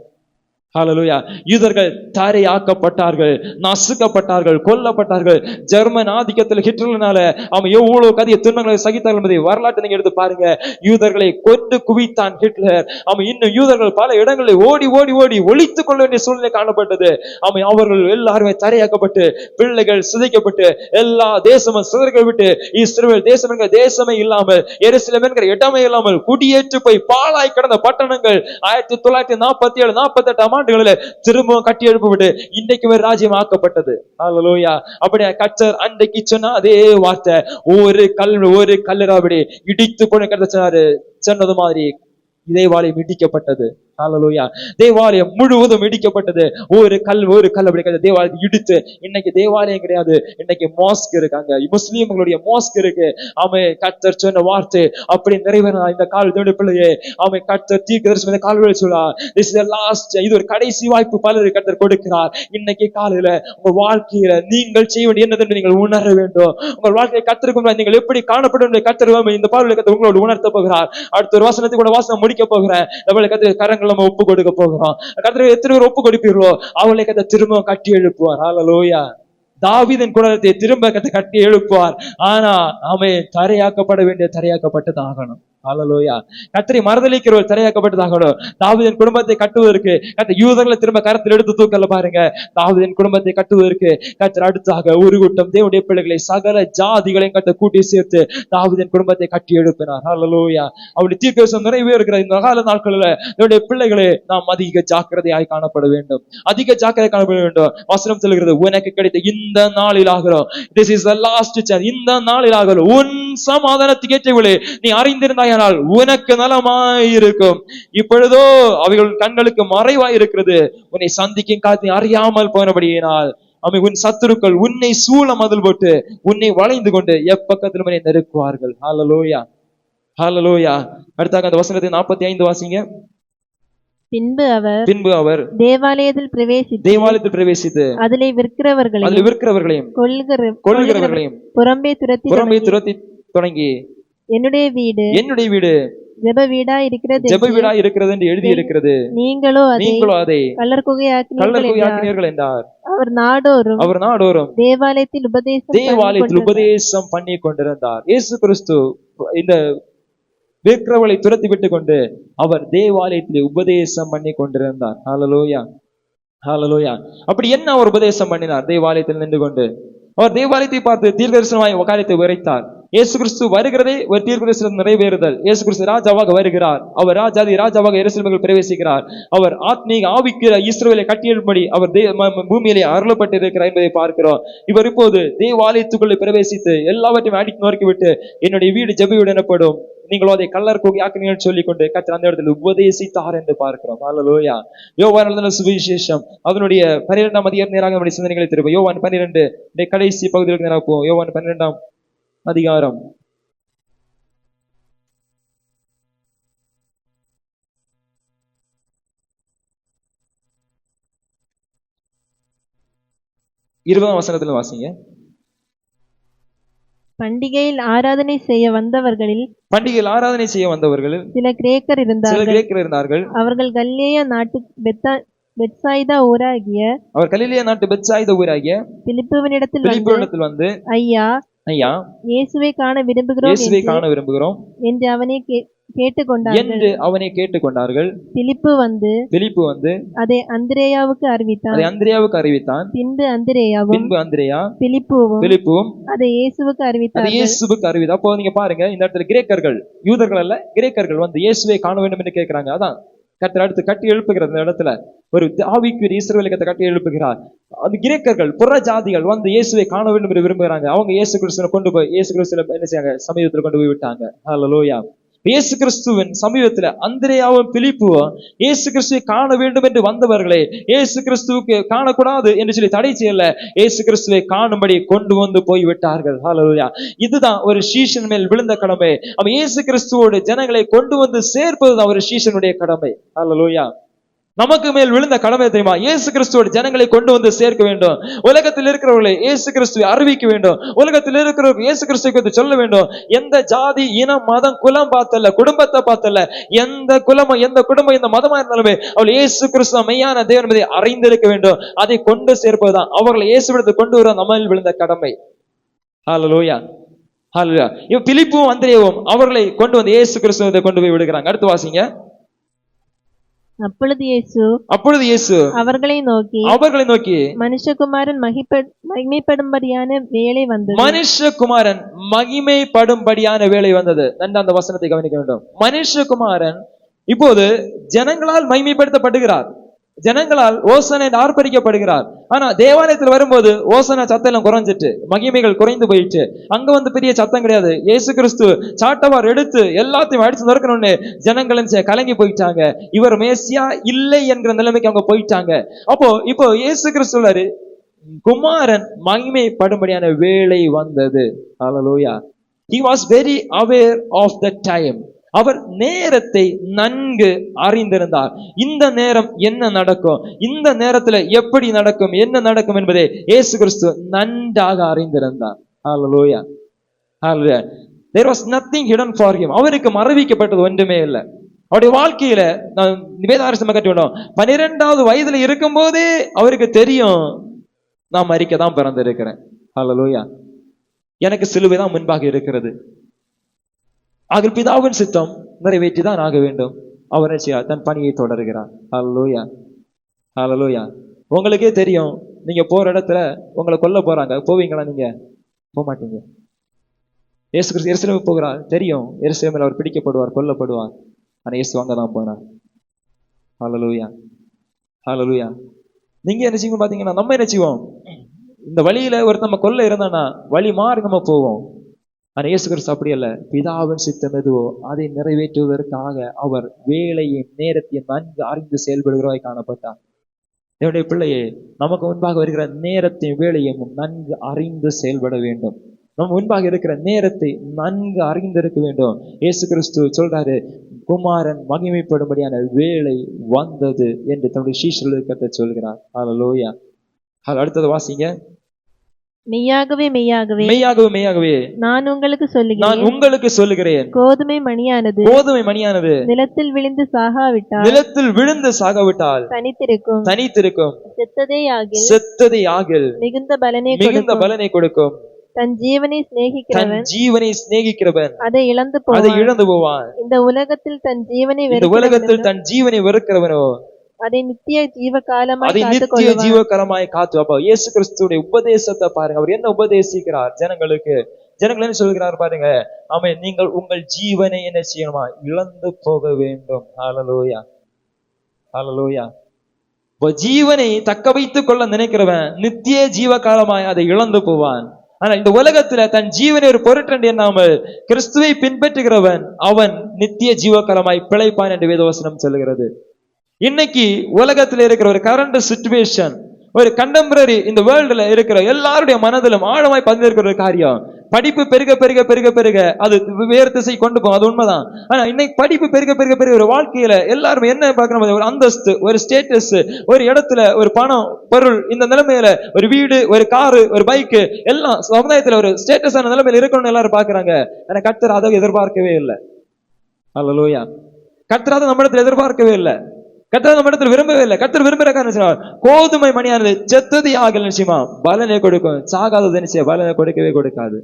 Speaker 1: ஹல்லேலூயா. யூதர்கள் தரையாக்கப்பட்டார்கள், நசுக்கப்பட்டார்கள், கொல்லப்பட்டார்கள். ஜெர்மன் ஆதிக்கத்தில் ஹிட்லர்னால அவன் எவ்வளவு கதிய துன்பங்களை சகித்தார்கள் என்பதை வரலாற்றை நீங்க எடுத்து பாருங்க. யூதர்களை கொண்டு குவித்தான் ஹிட்லர். அவன் இன்னும் யூதர்கள் பல இடங்களில் ஓடி ஓடி ஓடி ஒளித்துக் கொள்ள வேண்டிய சூழ்நிலை காணப்பட்டது. அவர்கள் எல்லாருமே தரையாக்கப்பட்டு, பிள்ளைகள் சிதைக்கப்பட்டு, எல்லா தேசமும் சிதறவிட்டு, இஸ்ரவேல் தேசம் என்கிற தேசமே இல்லாமல், எருசலேம் என்கிற இடமே இல்லாமல் குடியேற்று போய் பாழாய் கிடந்த பட்டணங்கள் 1947 48 திரும்பவும் கட்டி எழுப்பப்பட்டு இன்றைக்கு ராஜ்யம் ஆக்கப்பட்டது. ஹல்லேலூயா. அப்படியே கர்த்தர் அன்றைக்கு சொன்ன அதே வார்த்தை, ஒரு கல்லறை இடித்து போன கர்த்தர் சொன்னது மாதிரி தேவாலயம் இடிக்கப்பட்டது. ஹல்லேலூயா. தேவாலயம் முழுவதும் இடிக்கப்பட்டது. ஒரு கல் அப்படி தேவாலயத்தை இடித்து, இன்னைக்கு தேவாலயம் கிடையாது, இன்னைக்கு மாஸ்க் இருக்காங்க, முஸ்லீம்களுடைய மாஸ்க் இருக்கு. அவன் கர்த்தர் சொன்ன வார்த்தை அப்படி நிறைவேறினா இந்த கால் பிள்ளையே, அவன் கர்த்தர் தீர்க்கதரிசனம் கால்வழி சொல்லா, this is the last, இது ஒரு கடைசி வாய்ப்பு பலருக்கு கர்த்தர் கொடுக்கிறார். இன்னைக்கு காலையில உங்க வாழ்க்கையில நீங்கள் செய்ய வேண்டிய என்னதென்று நீங்கள் உணர வேண்டும். உங்கள் வாழ்க்கையை கர்த்தருக்கு நீங்கள் எப்படி காணப்படும் கர்த்தர் இந்த பார்வையை கர்த்தர் உங்களோடு உணர்த்த போகிறார். அடுத்த ஒரு வசனத்தை கூட வாசனம் முடிக்க போகிறேன். கர்த்தர் கரங்கள் நம்ம ஒப்பு கொடுக்க போகிறோம். கர்த்தர் எத்தனை பேர் ஒப்பு கொடுப்பீர்களோ அவளை கர்த்தர் திரும்ப கட்டி எழுப்புவார். ஹல்லேலூயா. தாவீதின் குடலத்தை திரும்ப கட்டி எழுப்புவார். ஆனா அவன் தரையாக்கப்பட வேண்டிய தரையாக்கப்பட்டதாகணும். ஹல்லேலூயா. கர்த்தரை மறுதலிக்கிறவர் தரையாக்கப்பட்டதாகணும். தாவீதின் குடும்பத்தை கட்டுவதற்கு கர்த்தர் யூதர்களை திரும்ப கரத்தில் எடுத்து தூக்கல பாருங்க. தாவீதின் குடும்பத்தை கட்டுவதற்கு கர்த்தர் அடுத்தாக ஒரு கூட்டம் தேவனுடைய பிள்ளைகளை சகல ஜாதிகளையும் கர்த்தர் கூட்டி சேர்த்து தாவீதின் குடும்பத்தை கட்டி எழுப்பினார். ஹல்லேலூயா. அவருடைய தீர்க்கதரிசனம் நிறைவேறுகிற இந்த கால நாட்களில் என்னுடைய பிள்ளைகளே நாம் அதிக ஜாக்கிரதையாய் காணப்பட வேண்டும், அதிக ஜாக்கிரதை காணப்பட வேண்டும். வசனம் சொல்கிறது, உனக்கு கிடைத்த இந்த நாளில் ஆகிறோம், this is the last chance, இந்த நாளில் ஆகிறோம் உன் சமாதானத்துக்கு ஏற்றவில்லை நீ அறிந்திருந்தாயானால் உனக்கு நலமாயிருக்கும். இப்பொழுதோ அவைகள் கண்களுக்கு மறைவாய் இருக்கிறது, உன்னை சந்திக்கும் காத்து அறியாமல் போனபடியினால் உன் சத்துருக்கள் உன்னை சூழ மதில் போட்டு உன்னை வளைந்து கொண்டு எப்பக்கத்திலும் உன்னை நெருக்குவார்கள். ஹல்லேலூயா. ஹல்லேலூயா. அடுத்தாக அந்த வசனத்தை 45 வாசிங்க.
Speaker 3: பின்பு அவர் தேவாலயத்தில் பிரவேசித்து அதிலே விற்கிறவர்களையும் கொள்கிறவர்களையும் புறம்பே துரத்தி தொடங்கி என்னுடைய வீடு ஜெப வீடா இருக்கிறது என்று எழுதி இருக்கிறது, நீங்களோ அதை கல்லர் குகையாக்கினீர்கள் என்றார். அவர் நாடோறும் தேவாலயத்தில் உபதேசம் பண்ணி கொண்டிருந்தார். இயேசு கிறிஸ்து இந்த விற்கிறவர்களை துரத்தி விட்டு கொண்டு அவர் தேவாலயத்திலே உபதேசம் பண்ணி கொண்டிருந்தார். ஹல்லேலூயா. ஹல்லேலூயா. அப்படி என்ன அவர் உபதேசம் பண்ணினார்? தேவாலயத்தில் நின்று கொண்டு அவர் தேவாலயத்தை பார்த்து தீர்க்கதரிசனமாய் காரியத்தை உரைத்தார். இயேசு கிறிஸ்து வருகிறதே ஒரு தீர்க்கதரிசனம் நிறைவேறுதல். இயேசு கிறிஸ்து ராஜாவாக வருகிறார். அவர் ராஜாவாக எருசலேமில் பிரவேசிக்கிறார். அவர் ஆத்மீக ஆவிக்கிற இஸ்ரவேலை கட்டியெழும்படி அவர் பூமியிலே அருளப்பட்டிருக்கிறார் என்பதை பார்க்கிறோம். இவர் இப்போது தேவாலயத்துக்குள்ளே பிரவேசித்து எல்லாவற்றையும் அடித்து நோக்கிவிட்டு என்னுடைய வீடு ஜெப வீடு எனப்படும், நீங்களோ அதை கல்லர் கோகி ஆக்கினீர்கள் சொல்லிக் கொண்டு கர்த்தர் அந்த இடத்தில் உபதேசித்தார் என்று பார்க்கிறோம். ஹல்லேலூயா. யோவான் எழுதின சுவிசேஷம் அதனுடைய 12ஆம் அதிகாரம் நேராக நம்முடைய சிந்தனைகளை திரும்ப. யோவான் 12 கடைசி பகுதிகளுக்கு நேராக போவோம். யோவான் 12ஆம் அதிகாரம்
Speaker 1: 20ஆம் வசனத்துல வாசிங்க.
Speaker 3: பண்டிகையில் ஆராதனை செய்ய வந்தவர்களில் சில கிரேக்கர்
Speaker 1: இருந்தார்கள்.
Speaker 3: அவர்கள் கலிலேயா நாட்டு பெத்சாய்தா ஊராகிய பிலிப்புவினிடத்தில் வந்து ஐயா இயேசுவை காண விரும்புகிறோம் என்று அவனை கேட்டுக்கொண்டார்கள். பிலிப்பு வந்து அதை அந்திரேயாவுக்கு அறிவித்தான். பின்பு அந்திரேயா பிலிப்புவும் அதை இயேசுவுக்கு அறிவித்தார்கள்.
Speaker 1: அப்போ நீங்க பாருங்க, இந்த இடத்துல கிரேக்கர்கள், யூதர்கள் அல்ல, கிரேக்கர்கள் வந்து இயேசுவை காண வேண்டும் என்று கேட்கிறாங்க. அதான் கர்த்தர் அடுத்து கட்டி எழுப்புகிறார். இந்த இடத்துல ஒரு ஆவிக்குரிய இஸ்ரவேலை கட்டி எழுப்புகிறார். அந்த கிரேக்கர்கள், புற ஜாதிகள் வந்து இயேசுவை காண வேண்டும் என்று விரும்புகிறாங்க. அவங்க இயேசு கிறிஸ்துவை கொண்டு போய் இயேசு கிறிஸ்துவ என்ன செய்யாங்க, சமீபத்தில் கொண்டு போய் விட்டாங்க. ஹல்லேலூயா. இயேசு கிறிஸ்துவின் சமீபத்துல அந்திரேயாவும் பிலிப்புவும் இயேசு கிறிஸ்துவை காண வேண்டும் என்று வந்தவர்களே, இயேசு கிறிஸ்துவுக்கு காணக்கூடாது என்று சொல்லி தடை செய்யல, இயேசு கிறிஸ்துவை காணும்படி கொண்டு வந்து போய் விட்டார்கள். ஹல்லேலூயா. இதுதான் ஒரு சீஷன் மேல் விழுந்த கடமை. அவன் இயேசு கிறிஸ்துவோடு ஜனங்களை கொண்டு வந்து சேர்ப்பதுதான் ஒரு சீஷனுடைய கடமை. ஹல்லேலூயா. நமக்கு மேல் விழுந்த கடமை தெரியுமா? இயேசு கிறிஸ்துவோட ஜனங்களை கொண்டு வந்து சேர்க்க வேண்டும். உலகத்தில் இருக்கிறவர்களை இயேசு கிறிஸ்துவை அறிவிக்க வேண்டும். உலகத்தில் இருக்கிறவர்கள் இயேசு கிறிஸ்துவை குறித்து சொல்ல வேண்டும். எந்த ஜாதி, இனம், மதம், குலம் பார்த்தல்ல, குடும்பத்தை பார்த்தல்ல, எந்த குலமோ எந்த குடும்பம் எந்த மதமா இருந்தாலுமே அவள் இயேசு கிறிஸ்துவ மெய்யான தேவன் என்பதை அறிந்திருக்க வேண்டும். அதை கொண்டு சேர்ப்பதுதான் அவர்களை இயேசுவிடத்தை கொண்டு வர நம்மில் விழுந்த கடமை. ஹல்லேலூயா. ஹல்லேலூயா. இவ பிலிப்பும் அந்திரேயாவும் அவர்களை கொண்டு வந்து இயேசு கிறிஸ்துவை கொண்டு போய் விடுகிறாங்க. அடுத்து வாசிங்க.
Speaker 3: அப்பொழுது இயேசு அவர்களை நோக்கி மனுஷகுமாரன் மகிமைப்படும்படியான வேளை வந்தது. அந்த வசனத்தை கவனிக்க வேண்டும். மனுஷகுமாரன் இப்போது ஜனங்களால் மகிமைப்படுத்தப்படுகிறார், ஜனங்களால் ஓசனை ஆர்ப்பரிக்கப்படுகிறார். ஆனா தேவாலயத்தில் வரும்போது ஓசனை சத்தம் எல்லாம் குறைஞ்சிட்டு, மகிமைகள் குறைந்து போயிட்டு, அங்க வந்து பெரிய சத்தம் கிடையாது. இயேசு கிறிஸ்து சாட்டவார் எடுத்து எல்லாத்தையும் அடிச்சு நொறுக்கணும்னு ஜனங்களும் கலங்கி போயிட்டாங்க. இவர் மேசியா இல்லை என்கிற நிலைமைக்கு அவங்க போயிட்டாங்க. இப்போ இயேசு கிறிஸ்து குமாரன் மகிமைப்படும்படியான வேளை வந்தது. ஹல்லேலூயா. He was very aware of the time. அவர் நேரத்தை நன்கு அறிந்திருந்தார். இந்த நேரம் என்ன நடக்கும், இந்த நேரத்துல எப்படி நடக்கும், என்ன நடக்கும் என்பதை இயேசு கிறிஸ்து நன்றாக அறிந்திருந்தார். ஹல்லேலூயா. ஹல்லேலூயா. There was nothing hidden for him. அவருக்கு மறைவிக்கப்பட்டது ஒன்றுமே இல்லை. அவருடைய வாழ்க்கையில நான் வேதாகமத்தை கட்டி விட்டோம். 12வது வயதுல இருக்கும் போதே அவருக்கு தெரியும், நான் மரிக்கதான் பிறந்திருக்கிறேன். ஹல்லேலூயா. எனக்கு சிலுவை தான் முன்பாக இருக்கிறது. ஆக பிதாவின் சித்தம் நிறைவேற்றிதான் ஆக வேண்டும். அவர் தன் பணியை தொடர்கிறார். ஹல்லேலூயா. ஹல்லேலூயா. உங்களுக்கே தெரியும், நீங்க போற இடத்துல உங்களை கொல்ல போறாங்க, போவீங்களா? நீங்க போக மாட்டீங்க. இயேசு கிறிஸ்து எருசலேமுக்கு போகிறார், தெரியும் எருசலேமில் அவர் பிடிக்கப்படுவார், கொல்லப்படுவார். ஆனா இயேசு அங்கதான் போனார். ஹல்லேலூயா. ஹல்லேலூயா. நீங்க என்ன செய்வோம் பாத்தீங்கன்னா, நம்ம என்ன செய்வோம், இந்த வழியில ஒரு நம்ம கொல்ல இருந்தானா வழி மாறி நம்ம போவோம். ஆனா இயேசு கிறிஸ்து அப்படி அல்ல. பிதாவின் சித்தம் எதுவோ அதை நிறைவேற்றுவதற்காக அவர் வேலையின் நேரத்தையும் நன்கு அறிந்து செயல்படுகிறவராய் காணப்பட்டார். என்னுடைய பிள்ளையே, நமக்கு முன்பாக வருகிற நேரத்தையும் வேலையும் நன்கு அறிந்து செயல்பட வேண்டும். நம்ம முன்பாக இருக்கிற நேரத்தை நன்கு அறிந்திருக்க வேண்டும். இயேசு கிறிஸ்து சொல்றாரு, குமாரன் மகிமைப்படும்படியான வேலை வந்தது என்று தன்னுடைய சீஷர்களுக்கு சொல்கிறார். ஹல்லேலூயா. அடுத்தது வாசிங்க. மெய்யாகவே நான் உங்களுக்கு சொல்லுகிறேன், கோதுமை மணியானது நிலத்தில் விழுந்து சாகாவிட்டால் தனித்திருக்கும், செத்ததே ஆகில் மிகுந்த பலனை கொடுக்கும். தன் ஜீவனை சிநேகிக்கிறவன் அதை இழந்து போவான். இந்த உலகத்தில் தன் ஜீவனை வெறுக்கிறவனோ அதை நித்திய ஜீவகாலமாய் காத்து. அப்ப இயேசு கிறிஸ்துடைய உபதேசத்தை பாருங்க. அவர் என்ன உபதேசிக்கிறார் ஜனங்களுக்கு? ஜனங்கள் என்ன சொல்கிறார் பாருங்க. ஆமென். நீங்கள் உங்கள் ஜீவனை என்ன செய்யணுமா? இழந்து போக வேண்டும். ஹல்லேலூயா. ஹல்லேலூயா. ஜீவனை தக்க வைத்துக் கொள்ள நினைக்கிறவன் நித்திய ஜீவகாலமாய் அதை இழந்து போவான். ஆனா இந்த உலகத்துல தன் ஜீவனை ஒரு பொருட்டண்டு எண்ணாமல் கிறிஸ்துவை பின்பற்றுகிறவன் அவன் நித்திய ஜீவகாலமாய் பிழைப்பான் என்று வேதவசனம் சொல்லுகிறது. இன்னைக்கு உலகத்தில் இருக்கிற ஒரு கரண்ட் சிச்சுவேஷன்,
Speaker 1: ஒரு கண்டெம்பரரி இந்த வேர்ல்டுல இருக்கிற எல்லாருடைய மனதிலும் ஆழமாய் பதிந்திருக்கிற ஒரு காரியம். படிப்பு பெருக பெருக பெருக பெருக அது வேறு திசை கொண்டு போகும், அது உண்மைதான். ஆனா இன்னைக்கு படிப்பு பெருக பெருக பெருக ஒரு வாழ்க்கையில எல்லாருமே என்ன பார்க்கணும், ஒரு அந்தஸ்து, ஒரு ஸ்டேட்டஸ், ஒரு இடத்துல ஒரு பணம் பொருள், இந்த நிலைமையில ஒரு வீடு, ஒரு காரு, ஒரு பைக்கு, எல்லாம் சமுதாயத்துல ஒரு ஸ்டேட்டஸான நிலைமையில இருக்கணும்னு எல்லாரும் பாக்குறாங்க. ஆனா கர்த்தர் அதை எதிர்பார்க்கவே இல்லை. அல்லேலூயா. கர்த்தர் அதை நம்ம இடத்துல எதிர்பார்க்கவே இல்லை. கர்த்தர் நம்ம இடத்துல விரும்பவே இல்லை. கர்த்தர் விரும்புற காரணம், கோதுமை மணியானது செத்தது ஆகல் நிச்சயமா பலனை கொடுக்கும், சாகாதது நிச்சயம் பலனை கொடுக்கவே கொடுக்காது.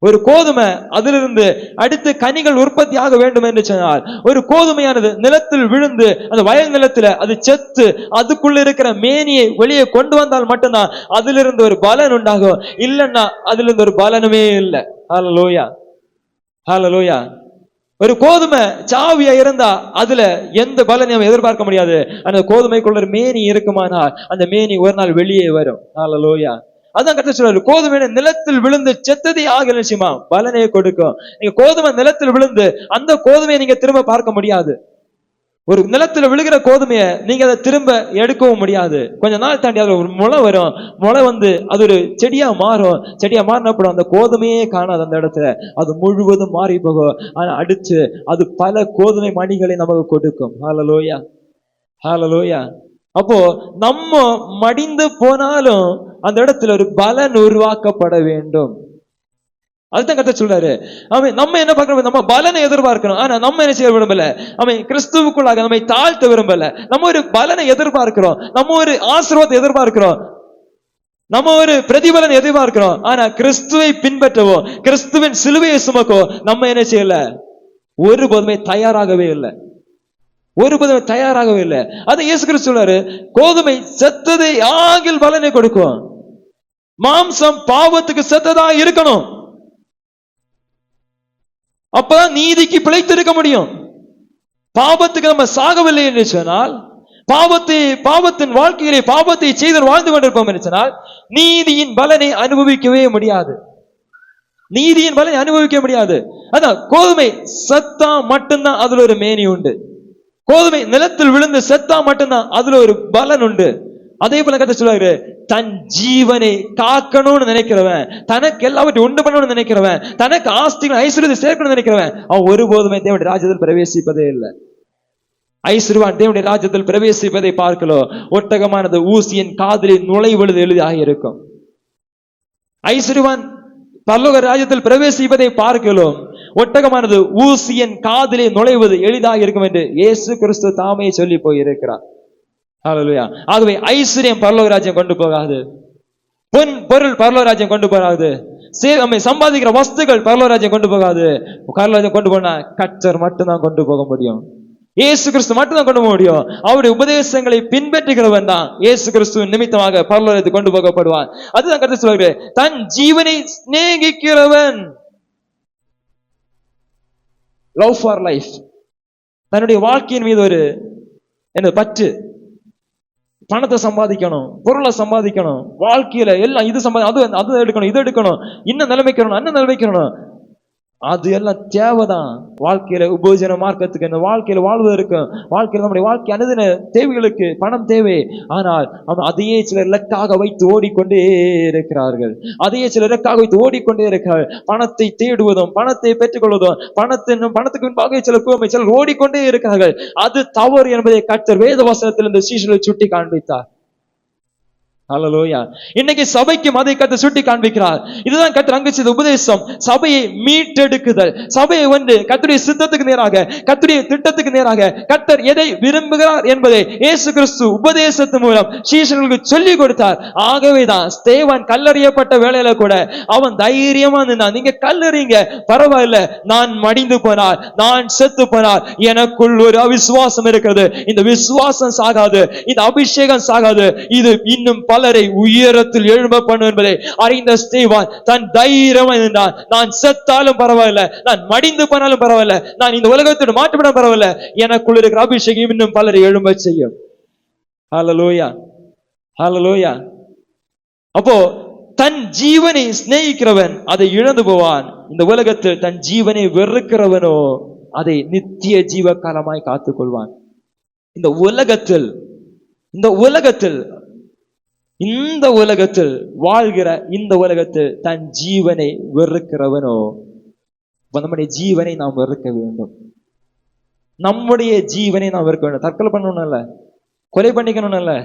Speaker 1: ஒரு கோதுமை அதிலிருந்து அடுத்து கனிகள் உற்பத்தி ஆக வேண்டும் என்று சொன்னால், ஒரு கோதுமையானது நிலத்தில் விழுந்து அந்த வயல் நிலத்துல அது செத்து அதுக்குள்ள இருக்கிற மேனியை வெளியே கொண்டு வந்தால் மட்டும்தான் அதிலிருந்து ஒரு பலன் உண்டாகும். இல்லைன்னா அதிலிருந்து ஒரு பலனுமே இல்லை. ஹல்லேலூயா, ஹல்லேலூயா. ஒரு கோதுமை சாவியா இருந்தா அதுல எந்த பலனையும் எதிர்பார்க்க முடியாது. அந்த கோதுமைக்குள்ள ஒரு மேனி இருக்குமானால் அந்த மேனி ஒரு நாள் வெளியே வரும். ஹல்லேலூயா. அதான் கர்த்தர் சொல்றாரு, கோதுமை நிலத்தில் விழுந்து செத்ததை ஆகல் நிச்சயமா பலனை கொடுக்கும். நீங்க கோதுமை நிலத்தில் விழுந்து அந்த கோதுமையை நீங்க திரும்ப பார்க்க முடியாது. ஒரு நிலத்துல விழுகிற கோதுமையை நீங்க அதை திரும்ப எடுக்கவும் முடியாது. கொஞ்ச நாள் தாண்டி அது ஒரு முளை வரும். முளை வந்து அது ஒரு செடியா மாறும். செடியா மாறினப்படும் அந்த கோதுமையே காணாது அந்த இடத்துல, அது முழுவதும் மாறி போகும். ஆனா அடிச்சு அது பல கோதுமை மணிகளை நமக்கு கொடுக்கும். ஹல்லேலூயா, ஹல்லேலூயா. அப்போ நம்ம மடிந்து போனாலும் அந்த இடத்துல ஒரு பலன் உருவாக்கப்பட வேண்டும். அதுதான் கர்த்தர் சொல்றாரு. அவன் நம்ம என்ன பார்க்கணும், நம்ம பலனை எதிர்பார்க்கணும். ஆனா நம்ம என்ன செய்ய விரும்பல, அவன் கிறிஸ்துவுக்குள்ளாக நம்மை தாழ்த்த விரும்பல. நம்ம ஒரு பலனை எதிர்பார்க்கிறோம், நம்ம ஒரு ஆசீர்வாதத்தை எதிர்பார்க்கிறோம், நம்ம ஒரு பிரதிபலனை எதிர்பார்க்கிறோம். ஆனா கிறிஸ்துவை பின்பற்றவோ, கிறிஸ்துவின் சிலுவையை சுமக்கோ நம்ம என்ன செய்யல, ஒருபோதுமே தயாராகவே இல்லை, ஒருபோதுமே தயாராகவே இல்லை. அது இயேசு கிறிஸ்து சொல்றாரு, கோதுமை செத்ததை ஆகில் பலனை கொடுக்கும். மாம்சம் பாவத்துக்கு செத்ததா இருக்கணும், அப்பதான் நீதிக்கு பிழைத்திருக்க முடியும். பாவத்துக்கு நம்ம சாகவில்லை என்று சொன்னால், பாவத்தின் வாழ்க்கையிலே பாவத்தை செய்து வாழ்ந்து கொண்டிருப்போம் என்று சொன்னால் நீதியின் பலனை அனுபவிக்கவே முடியாது. நீதியின் பலனை அனுபவிக்க முடியாது. அதான் கோதுமை செத்தா மட்டும்தான் அதுல ஒரு மேனி உண்டு. கோதுமை நிலத்தில் விழுந்து செத்தா மட்டும்தான் அதுல ஒரு பலன் உண்டு. அதே போல கர்த்தர் சொல்றாரு, தன் ஜீவனை காக்கணும்னு நினைக்கிறவன், தனக்கு எல்லாவற்றையும் உண்டு பண்ணணும்னு நினைக்கிறவன், தனக்கு ஆஸ்திகள் ஐஸ்வர்யத்தை சேர்க்கணும்னு நினைக்கிறவன், அவன் ஒருபோதுமே தேவனுடைய ராஜ்யத்தில் பிரவேசிப்பதே இல்லை. ஐஸ்வர்யவான் தேவனுடைய ராஜ்யத்தில் பிரவேசிப்பதை பார்க்கலாம். ஒட்டகமானது ஊசியின் காதில் நுழைவது எளிதாக இருக்கும். ஐஸ்வர்யவான் பரலோக ராஜ்யத்தில் பிரவேசிப்பதை பார்க்கலாம். ஒட்டகமானது ஊசியின் காதிலே நுழைவது எளிதாக இருக்கும் என்று இயேசு கிறிஸ்து தாமே சொல்லி போயிருக்கிறார். ஹல்லேலூயா. ஆகவே ஐஸ்வர்யம் பரலோக ராஜ்யம் கொண்டு போகாது, பொன் பொருள் பரலோக ராஜ்யம் கொண்டு போகாது, சம்பாதிக்கிற வஸ்துகள் பரலோக ராஜ்யம் கொண்டு போகாது. பரலோக ராஜ்யம் கொண்டு போனா கர்த்தர் மட்டும்தான் கொண்டு போக முடியும். இயேசு கிறிஸ்து மட்டும்தான் கொண்டு போக முடியும். அவருடைய உபதேசங்களை பின்பற்றுகிறவன் தான் இயேசு கிறிஸ்துவின் நிமித்தமாக பரலோகத்துக்கு கொண்டு போகப்படுவான். அதுதான் கர்த்தர் சொல்றாரு, தன் ஜீவனை சிநேகிக்கிறவன், லவ் ஃபார் லைஃப், தன்னுடைய வாழ்க்கையின் மீது ஒரு என்ன பற்று, பணத்தை சம்பாதிக்கணும், பொருளை சம்பாதிக்கணும், வாழ்க்கையில எல்லாம் இது அது எடுக்கணும், இது எடுக்கணும், இன்னும் நிலைமைக்கணும், அண்ணன் நிலைமைக்கணும், அது எல்லாம் தேவைதான். வாழ்க்கையில உபோஜன மார்க்கத்துக்கு, இந்த வாழ்க்கையில வாழ்வதற்கு, வாழ்க்கையில நம்முடைய வாழ்க்கை அனுதின தேவைகளுக்கு பணம் தேவை. ஆனால் அதையே சிலர் இலக்காக வைத்து ஓடிக்கொண்டே இருக்கிறார்கள். அதையே சிலர் இலக்காக வைத்து ஓடிக்கொண்டே இருக்கிறார்கள். பணத்தை தேடுவதும் பணத்தை பெற்றுக்கொள்வதும் பணத்துக்கு முன்பாக சிலர் ஓடிக்கொண்டே இருக்கிறார்கள். அது தவறு என்பதை கர்த்தர் வேத வசனத்திலிருந்து சீஷர்களை சுட்டி காண்பித்தார். ஹல்லேலூயா. இன்னைக்கு சபைக்கு அதை கர்த்தர் சுட்டி காண்பிக்கிறார். இதுதான் கர்த்தர் அங்கு செய்த உபதேசம், சபையை மீட்டெடுக்குதல். சபையை கர்த்தருடைய சித்தத்துக்கு நேராக, கர்த்தருடைய திட்டத்துக்கு நேராக கர்த்தர் எதை விரும்புகிறார் என்பதை இயேசு கிறிஸ்து உபதேசத்தின் மூலம் சீஷர்களுக்கு சொல்லி கொடுத்தார். ஆகவேதான் ஸ்தேவான் கல்லறியப்பட்ட வேளையில கூட அவன் தைரியமா நின்றான். நீங்க கல்லறிங்க, பரவாயில்ல, நான் மடிந்து போனார், நான் செத்து போனார், எனக்குள் ஒரு அவிசுவாசம் இருக்கிறது, இந்த விசுவாசம் சாகாது, இந்த அபிஷேகம் சாகாது, இது இன்னும் பலரை உயரத்தில் எழும்ப பண்ணும் என்பதை அறிந்த ஸ்தேவான் தன் தைரியமா இருந்தான். நான் செத்தாலும் பரவாயில்ல, நான் மடிந்து போனாலும் பரவாயில்ல, நான் இந்த உலகத்தோடு மாற்றப்பட பரவாயில்ல, எனக்குள் இருக்கிற அபிஷேகம் இன்னும் பலரை எழும்ப செய்யும். ஹல்லேலூயா, ஹல்லேலூயா. அப்போ தன் ஜீவனை சிநேகிக்கிறவன் அதை இழந்து போவான். இந்த உலகத்தில் தன் ஜீவனை வெறுக்கிறவனோ அதை நித்திய ஜீவ காலமாய் காத்துக் கொள்வான். இந்த உலகத்தில் இந்த உலகத்தில் வாழ்கிற இந்த உலகத்தில் தன் ஜீவனை வெறுக்கிறவனோ, நம்முடைய ஜீவனை நாம் வெறுக்க வேண்டும். நம்முடைய ஜீவனை நாம் வெறுக்க வேண்டும். தற்கொலை பண்ணணும் இல்ல, கொலை பண்ணிக்கணும் இல்ல,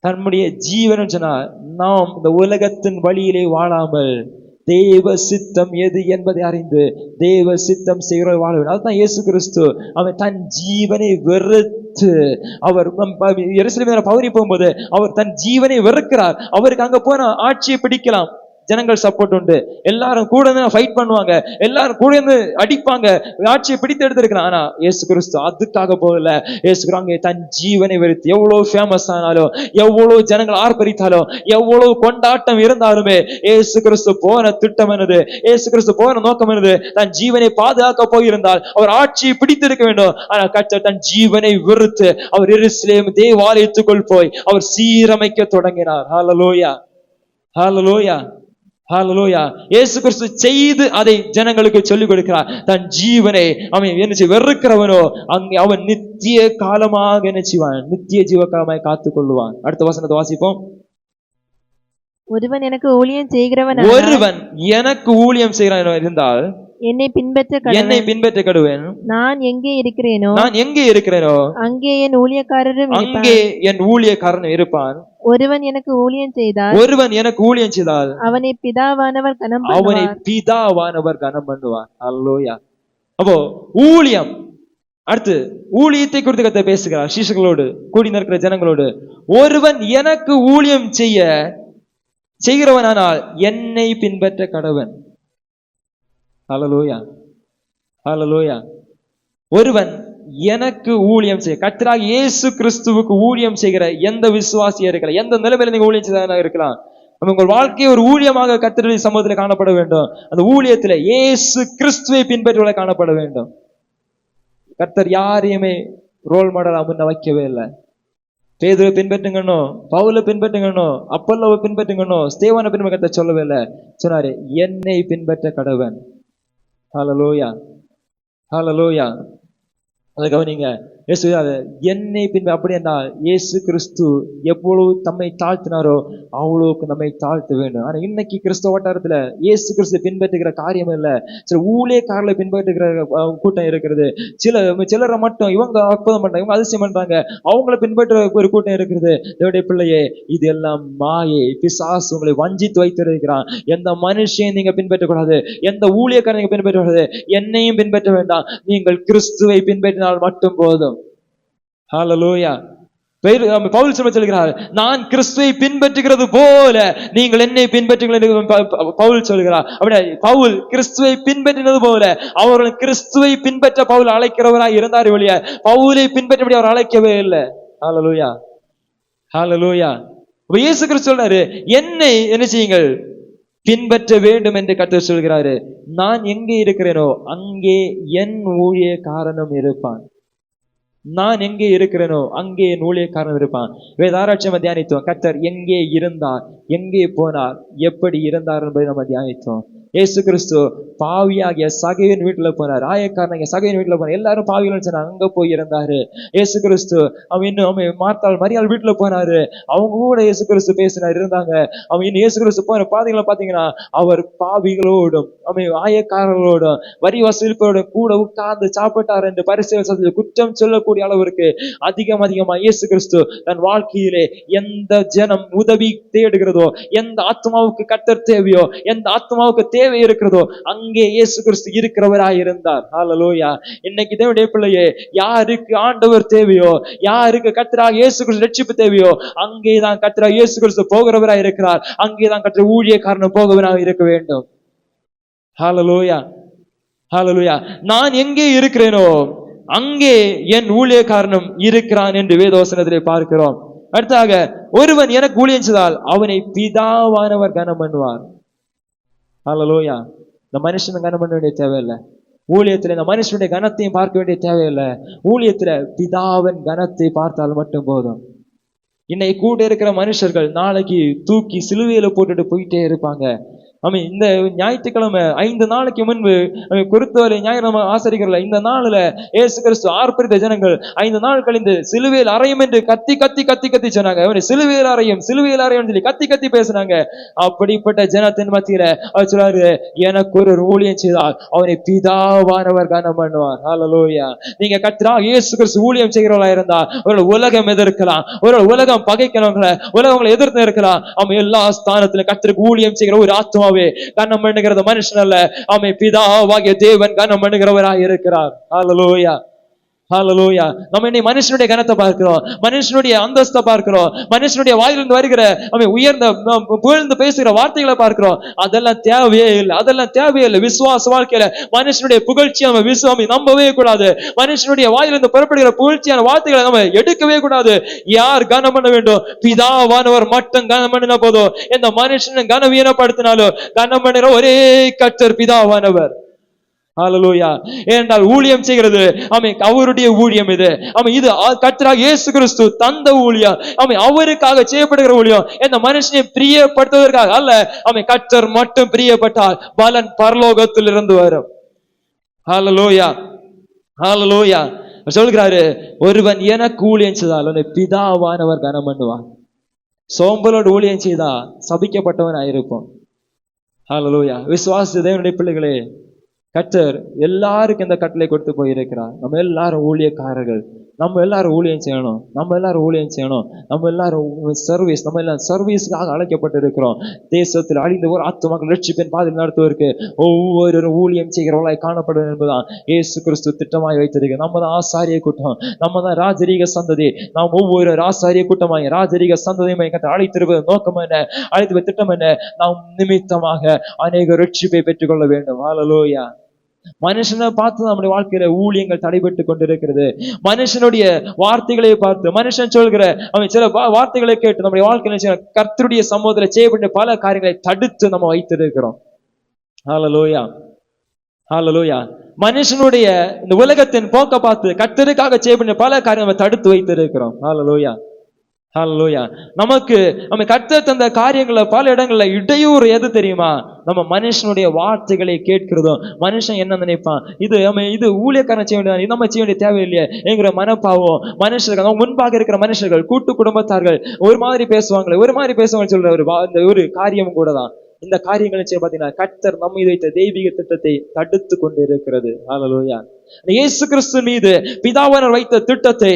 Speaker 1: தன்னுடைய ஜீவன் சொன்னா நாம் இந்த உலகத்தின் வழியிலே வாழாமல் தேவ சித்தம் எது என்பதை அறிந்து தேவ சித்தம் செய்கிற வாழ வேண்டும். அதுதான் இயேசு கிறிஸ்து. அவன் தன் ஜீவனை வெறுத்து, அவர் எருசலேமில் பவனி போகும்போது அவர் தன் ஜீவனை வெறுக்கிறார். அவருக்கு அங்க போன ஆட்சியை பிடிக்கலாம், ஜனங்கள் சப்போர்ட் உண்டு, எல்லாரும் கூட ஃபைட் பண்ணுவாங்க, எல்லாரும் கூட அடிப்பாங்க, ஆட்சியை பிடித்து எடுத்திருக்கிறான். ஆனா இயேசு கிறிஸ்து அதுக்காக போகல. இயேசு கிறிஸ்து தன் ஜீவனை வெறுத்து, எவ்வளவு ஃபேமஸ் ஆனாலும், எவ்வளவு ஜனங்கள் ஆர்ப்பரித்தாலும், எவ்வளவு கொண்டாட்டம் இருந்தாலுமே இயேசு கிறிஸ்து போன திட்டம் என்னது, இயேசு கிறிஸ்து போன நோக்கம் என்னது, தன் ஜீவனை பாதுகாக்க போயிருந்தால் அவர் ஆட்சியை பிடித்து எடுக்க வேண்டும். ஆனா கர்த்தர் தன் ஜீவனை வெறுத்து அவர் எருசலேம் தேவாலயத்துக்குள் போய் அவர் சீரமைக்க தொடங்கினார். ஹல்லேலூயா, ஹல்லேலூயா, ஹல்லேலூயா. இயேசு கிறிஸ்து செய்து அதை ஜனங்களுக்கு சொல்லிக் கொடுக்கிறார். தன் ஜீவனை அவன் என்ன வெறுக்கிறவனோ அங்கே அவன் நித்திய காலமாக என்ன செய்வான், நித்திய ஜீவ காலமாய் காத்துக் கொள்ளுவான். அடுத்த வசனத்தை வாசிப்போம்.
Speaker 3: ஒருவன் எனக்கு ஊழியம் செய்கிறவன்,
Speaker 1: ஒருவன் எனக்கு ஊழியம் செய்கிறவன் இருந்தால்
Speaker 3: என்னை பின்பற்ற கடவன். நான் எங்கே இருக்கிறேனோ அங்கே என் ஊழியக்காரரும் இருப்பான். ஒருவன் எனக்கு ஊழியம் செய்தால் அவனை பிதாவானவர் கனம் பண்ணுவார். அல்லேலூயா. அப்போ ஊழியம், அடுத்து ஊழியத்தை குறித்து கர்த்தர் பேசுகிறார் சீஷர்களோடு, கூடி நிற்கிற ஜனங்களோடு. ஒருவன் எனக்கு ஊழியம் செய்கிறவனானால் என்னை பின்பற்ற கடவன். ஹல்லேலூயா, ஹல்லேலூயா. ஒருவன் எனக்கு ஊழியம் செய்ய, கர்த்தராகிய இயேசு கிறிஸ்துவுக்கு ஊழியம் செய்கிற எந்த விசுவாசியா இருக்கலாம், எந்த நிலைமையில நீங்க ஊழியம் செய்ய இருக்கலாம், உங்கள் வாழ்க்கையை ஒரு ஊழியமாக கர்த்தருடைய சமூகத்தில் காணப்பட வேண்டும். அந்த ஊழியத்துல இயேசு கிறிஸ்துவை பின்பற்றுவதை காணப்பட வேண்டும். கர்த்தர் யாரையுமே ரோல் மாடலா முன்ன வைக்கவே இல்லை. பேதுவை பின்பற்றுங்கணும், பவுலை பின்பற்றுங்கணும், அப்பல்லோவை பின்பற்றுங்கணும், ஸ்தேவானை பின்பற்ற சொல்லவே இல்லை. சொன்னாரு என்னை பின்பற்ற கடவன். ஹல்லேலூயா, ஹல்லேலூயா. அதை கவனிங்க. என்னை பின்பற்ற, அப்படி என்றால் இயேசு கிறிஸ்து எவ்வளவு தம்மை தாழ்த்தினாரோ அவ்வளவுக்கு நம்மை தாழ்த்த வேண்டும். ஆனா இன்னைக்கு கிறிஸ்தவ வட்டாரத்துல இயேசு கிறிஸ்து பின்பற்றுகிற காரியம் இல்ல, சில ஊழியக்காரர்களை பின்பற்றுகிற கூட்டம் இருக்கிறது. சிலரை மட்டும் இவங்க அற்புதம் பண்றாங்க, இவங்க அதிசயம் பண்றாங்க, அவங்களை பின்பற்ற ஒரு கூட்டம் இருக்கிறது. தேவனுடைய பிள்ளையே, இது எல்லாம் மாயை, பிசாசு உங்களை வஞ்சித்து வைத்திருக்கிறான். எந்த மனுஷனையும் நீங்க பின்பற்றக்கூடாது, எந்த ஊழியக்காரன் நீங்க பின்பற்றக்கூடாது, என்னையும் பின்பற்ற வேண்டாம். நீங்கள் கிறிஸ்துவை பின்பற்றினால் மட்டும் போதும். ஹல்லேலூயா. பவுல் சொல்கிறார், நான் கிறிஸ்துவை பின்பற்றுகிறது போல நீங்கள் என்னை பின்பற்றுங்கள் என்று பவுல் சொல்கிறார். அப்படியே பவுல் கிறிஸ்துவை பின்பற்றினது போல அவர்கள் கிறிஸ்துவை பின்பற்ற பவுல் அழைக்கிறவராய் இருந்தார் ஒழிய பவுலை பின்பற்றபடி அவர் அழைக்கவே இல்லை. ஹல்லேலூயா, ஹல்லேலூயா. இயேசு கிறிஸ்து சொல்றாரு, என்னை என்ன செய்யுங்கள், பின்பற்ற வேண்டும் என்று கர்த்தர் சொல்கிறாரு. நான் எங்கே இருக்கிறேனோ அங்கே என் ஊழியக்காரனும் இருப்பான். நான் எங்கே இருக்கிறேனோ அங்கே என் ஊழியக்காரன் இருப்பான். வேதாராய்ச்சியம் தியானித்தோம். கர்த்தர் எங்கே இருந்தார், எங்கே போனார், எப்படி இருந்தார் என்பதை நம்ம தியானித்தோம். இயேசு கிறிஸ்து பாவியாகிய சகையின் வீட்டுல போனார், ஆயக்காரன் சகையின் வீட்டுல போனார், எல்லாரும் பாவிகள் சொன்னாங்க, அங்க போய் இருந்தாரு. இயேசு கிறிஸ்து அவன் மார்த்தாள் மரியாள் வீட்டுல போனாரு, அவங்க கூட இயேசு கிறிஸ்து பேசினார், இருந்தாங்க. அவன் இன்னும் இயேசு கிறிஸ்து போன பாதைகளை பாத்தீங்கன்னா அவர் பாவிகளோடும் ஆயக்காரர்களோடும் வரி வசூலிப்போடும் கூட உட்கார்ந்து சாப்பிட்டார் என்று பரிசேயர் குற்றம் சொல்லக்கூடிய அளவிற்கு அதிகமா இயேசு கிறிஸ்து தன் வாழ்க்கையிலே எந்த ஜனம் உதவி தேடுகிறதோ, எந்த ஆத்மாவுக்கு கர்த்தர் தேவையோ, எந்த ஆத்மாவுக்கு தேவை இருக்கிறதோ அங்கே இயேசு கிறிஸ்து இருக்கிறவராய் இருந்தார். ஹல்லேலூயா. இன்னைக்கு தேவனுடைய பிள்ளையே, யாருக்கு ஆண்டவர் தேவையோ, யாருக்கு கர்த்தராகிய இயேசு கிறிஸ்து ரட்சிப்பு தேவையோ அங்கேதான் கர்த்தராகிய இயேசு கிறிஸ்து போகிறவராய் இருக்கிறார். அங்கேதான் கர்த்தர் ஊழியக்காரன் போகிறவராய் இருக்க வேண்டும். ஹல்லேலூயா, ஹல்லேலூயா. நான் எங்கே இருக்கிறேனோ அங்கே என் ஊழியக்காரனும் இருக்கிறான் என்று வேதவசனத்திலே பார்க்கிறோம். அடுத்தாக, ஒருவன் எனக்கு ஊழியம் செய்தால் அவனை பிதாவானவர் கனம் பண்ணுவார். ஹல்லேலூயா. இந்த மனுஷன் கனம் பண்ண வேண்டிய தேவையில்லை. ஊழியத்துல இந்த மனுஷனுடைய கனத்தையும் பார்க்க வேண்டிய தேவையில்லை. ஊழியத்துல பிதாவின் கனத்தை பார்த்தால் மட்டும் போதும். இன்னைக்கு கூட இருக்கிற மனுஷர்கள் நாளைக்கு தூக்கி சிலுவையில போட்டுட்டு போயிட்டே இருப்பாங்க.
Speaker 1: இந்த ஞாயிற்றுக்கிழமை 5 நாளைக்கு முன்பு குருத்தோலை ஞாயிறு ஆசரிக்கிறல இந்த நாள்ல இயேசு கிறிஸ்து ஆர்ப்பரித்த ஜனங்கள் 5 நாள் கழிந்து சிலுவையில் அறையும் என்று கத்தி கத்தி கத்தி கத்தி சொன்னாங்க. அவனை சிலுவையில் அறையும் சொல்லி கத்தி கத்தி பேசினாங்க. அப்படிப்பட்ட ஜனத்தின் மத்தியில அவர் சொல்றாரு, எனக்கு ஒரு ஊழியம் செய்தால் அவனை பிதாவானவர் கனம் பண்ணுவார். ஹல்லேலூயா. நீங்க கர்த்தராகிய இயேசு கிறிஸ்து ஊழியம் செய்கிறவர்களா இருந்தா ஒரு உலகம் எதிர்க்கலாம், ஒரு உலகம் பகைக்கிறவங்கள உலகங்களை எதிர்த்து இருக்கலாம். அவன் எல்லா ஸ்தானத்திலும் கர்த்தருக்கு ஊழியம் செய்கிற ஒரு ஆத்மா கனம் பண்ணுகிறது மனுஷன் அல்ல, அவன் பிதாவாகிய தேவன் கனம் பண்ணுகிறவராய் இருக்கிறார். ஹல்லேலூயா, ஹல்லேலூயா. நம்ம இன்னைக்கு மனுஷனுடைய கனத்தை பார்க்கிறோம், மனுஷனுடைய அந்தஸ்தை பார்க்கிறோம், மனுஷனுடைய வாயிலிருந்து வருகிற அவன் உயர்ந்த புகழ்ந்து பேசுகிற வார்த்தைகளை பார்க்கிறோம். அதெல்லாம் தேவையே இல்லை, அதெல்லாம் தேவையே இல்லை. விசுவாச வாழ்க்கையில மனுஷனுடைய புகழ்ச்சி நம்ம நம்பவே கூடாது. மனுஷனுடைய வாயிலிருந்து புறப்படுகிற புகழ்ச்சியான வார்த்தைகளை நம்ம எடுக்கவே கூடாது. யார் கனம் பண்ண வேண்டும்? பிதாவானவர் மட்டும் கனம் பண்ணினா போதும். எந்த மனுஷனை கனவீனப்படுத்தினாலும் கனம் பண்ணுகிற ஒரே கர்த்தர் பிதாவானவர். ஹல்லேலூயா. ஏனென்றால் ஊழியம் செய்கிறது அவருடைய ஊழியம். இது கர்த்தராகிய இயேசு கிறிஸ்து தந்த ஊழியம். அவருக்காக செய்யப்படுகிற ஊழியம். இந்த மனுஷனை பிரியப்படுத்துவதற்காக அல்ல. கர்த்தர் மட்டும் பிரியப்பட்டால் பலன் பரலோகத்தில் இருந்து வரும். ஹல்லேலூயா, ஹல்லேலூயா. சொல்கிறாரு, ஒருவன் எனக்கு ஊழியம் செய்தால் அவனை பிதாவானவர் கனம் பண்ணுவார். சோம்பலோடு ஊழியம் செய்தா சபிக்கப்பட்டவன் ஆயிருக்கும். ஹல்லேலூயா. விசுவாச தேவனுடைய பிள்ளைகளே, கர்த்தர் எல்லாருக்கும் இந்த கட்டளை கொடுத்து போயிருக்கிறார். நம்ம எல்லாரும் ஊழியக்காரர்கள், நம்ம எல்லாரும் ஊழியம் செய்யணும், நம்ம எல்லாரும் சர்வீஸ், நம்ம எல்லாம் சர்வீஸுக்காக அழைக்கப்பட்டு இருக்கிறோம். தேசத்தில் அழிந்த ஒரு ஆத்துமாக்கள் ரட்சிப்பின் பாதையில் நடத்துவதற்கு ஒவ்வொரு ஊழியம் செய்கிறவர்களாய் காணப்படும் என்பதுதான் இயேசு கிறிஸ்து திட்டமாய் வைத்திருக்கு. நம்ம தான் ஆசாரிய கூட்டம், நம்ம தான் ராஜரீக சந்ததி. நாம் ஒவ்வொரு ஆசாரிய கூட்டமாய் ராஜரீக சந்ததியுமே அழைத்திருப்பது நோக்கம் என்ன, அழைத்து திட்டம் என்ன? நாம் நிமித்தமாக அநேக ரட்சிப்பை பெற்றுக்கொள்ள வேண்டும். ஹல்லேலூயா. மனுஷனை பார்த்து நம்முடைய வாழ்க்கையில ஊழியங்கள் தடைபட்டு கொண்டிருக்கிறது. மனுஷனுடைய வார்த்தைகளை பார்த்து, மனுஷன் சொல்கிற சில வார்த்தைகளை கேட்டு நம்முடைய வாழ்க்கையில கர்த்தருடைய சமூகத்துல செய்யப்பட்ட பல காரியங்களை தடுத்து நம்ம வைத்திருக்கிறோம். ஹல்லேலூயா, ஹல்லேலூயா. மனுஷனுடைய இந்த உலகத்தின் போக்க பார்த்து கர்த்தருக்காக செய்யப்பட்ட பல காரியங்களை நம்ம தடுத்து வைத்திருக்கிறோம். ஹல்லேலூயா, ஹல்லேலூயா. நமக்கு கர்த்தர் தந்த காரியங்கள பல இடங்கள்ல இடையூறு எது தெரியுமா? நம்ம மனுஷனுடைய வார்த்தைகளை கேட்கிறதும், மனுஷன் என்ன நினைப்பான், இது ஊழியக்காரன் செய்ய வேண்டியது, நம்ம செய்ய வேண்டிய தேவையில்லையே என்கிற மனப்பாவம் மனுஷர்கள், முன்பாக இருக்கிற மனுஷர்கள், கூட்டு குடும்பத்தார்கள் ஒரு மாதிரி பேசுவாங்க சொல்ற ஒரு காரியம் கூட தான். இந்த காரியங்களை செய்ய பார்த்தீங்கன்னா கர்த்தர் நம்ம மீது வைத்த தெய்வீக திட்டத்தை தடுத்து கொண்டு இருக்கிறது. ஹல்லேலூயா. இயேசு கிறிஸ்து மீது பிதாவானவர் வைத்த திட்டத்தை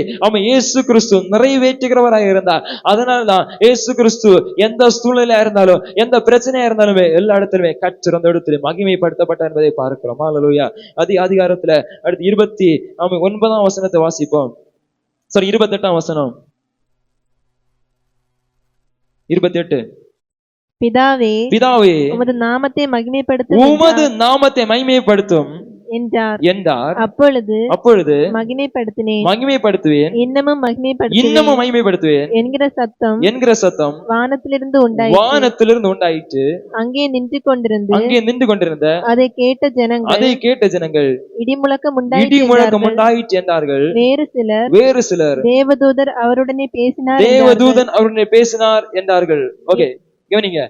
Speaker 1: இயேசு கிறிஸ்து நிறைவேற்றுகிறவராக இருந்தார். அதனால்தான் இயேசு கிறிஸ்து எந்த சூழ்நிலையா இருந்தாலும், எந்த பிரச்சனையா இருந்தாலுமே எல்லா இடத்திலுமே கர்த்தர் அந்த இடத்துல மகிமைப்படுத்தப்பட்டார் என்பதை பார்க்கிறோம். ஹல்லேலூயா. அதிகாரத்துல அடுத்து 29ஆம் வசனத்தை வாசிப்போம். 28ஆம் வசனம். 28. பிதாவே
Speaker 3: உமது நாமத்தை மகிமைப்படுத்தும் என்றார். அப்பொழுது மகிமைப்படுத்துவேன், இன்னமும் மகிமைப்படுத்துவேன் என்கிற சத்தம் வானத்திலிருந்து உண்டாயிற்று. அங்கே நின்று கொண்டிருந்த அதை கேட்ட ஜனங்கள் இடிமுழக்கம் உண்டாயிற்று என்றார்கள். வேறு சிலர் தேவதூதன் அவருடனே பேசினார் என்றார்கள். ஓகே, கவனிங்க.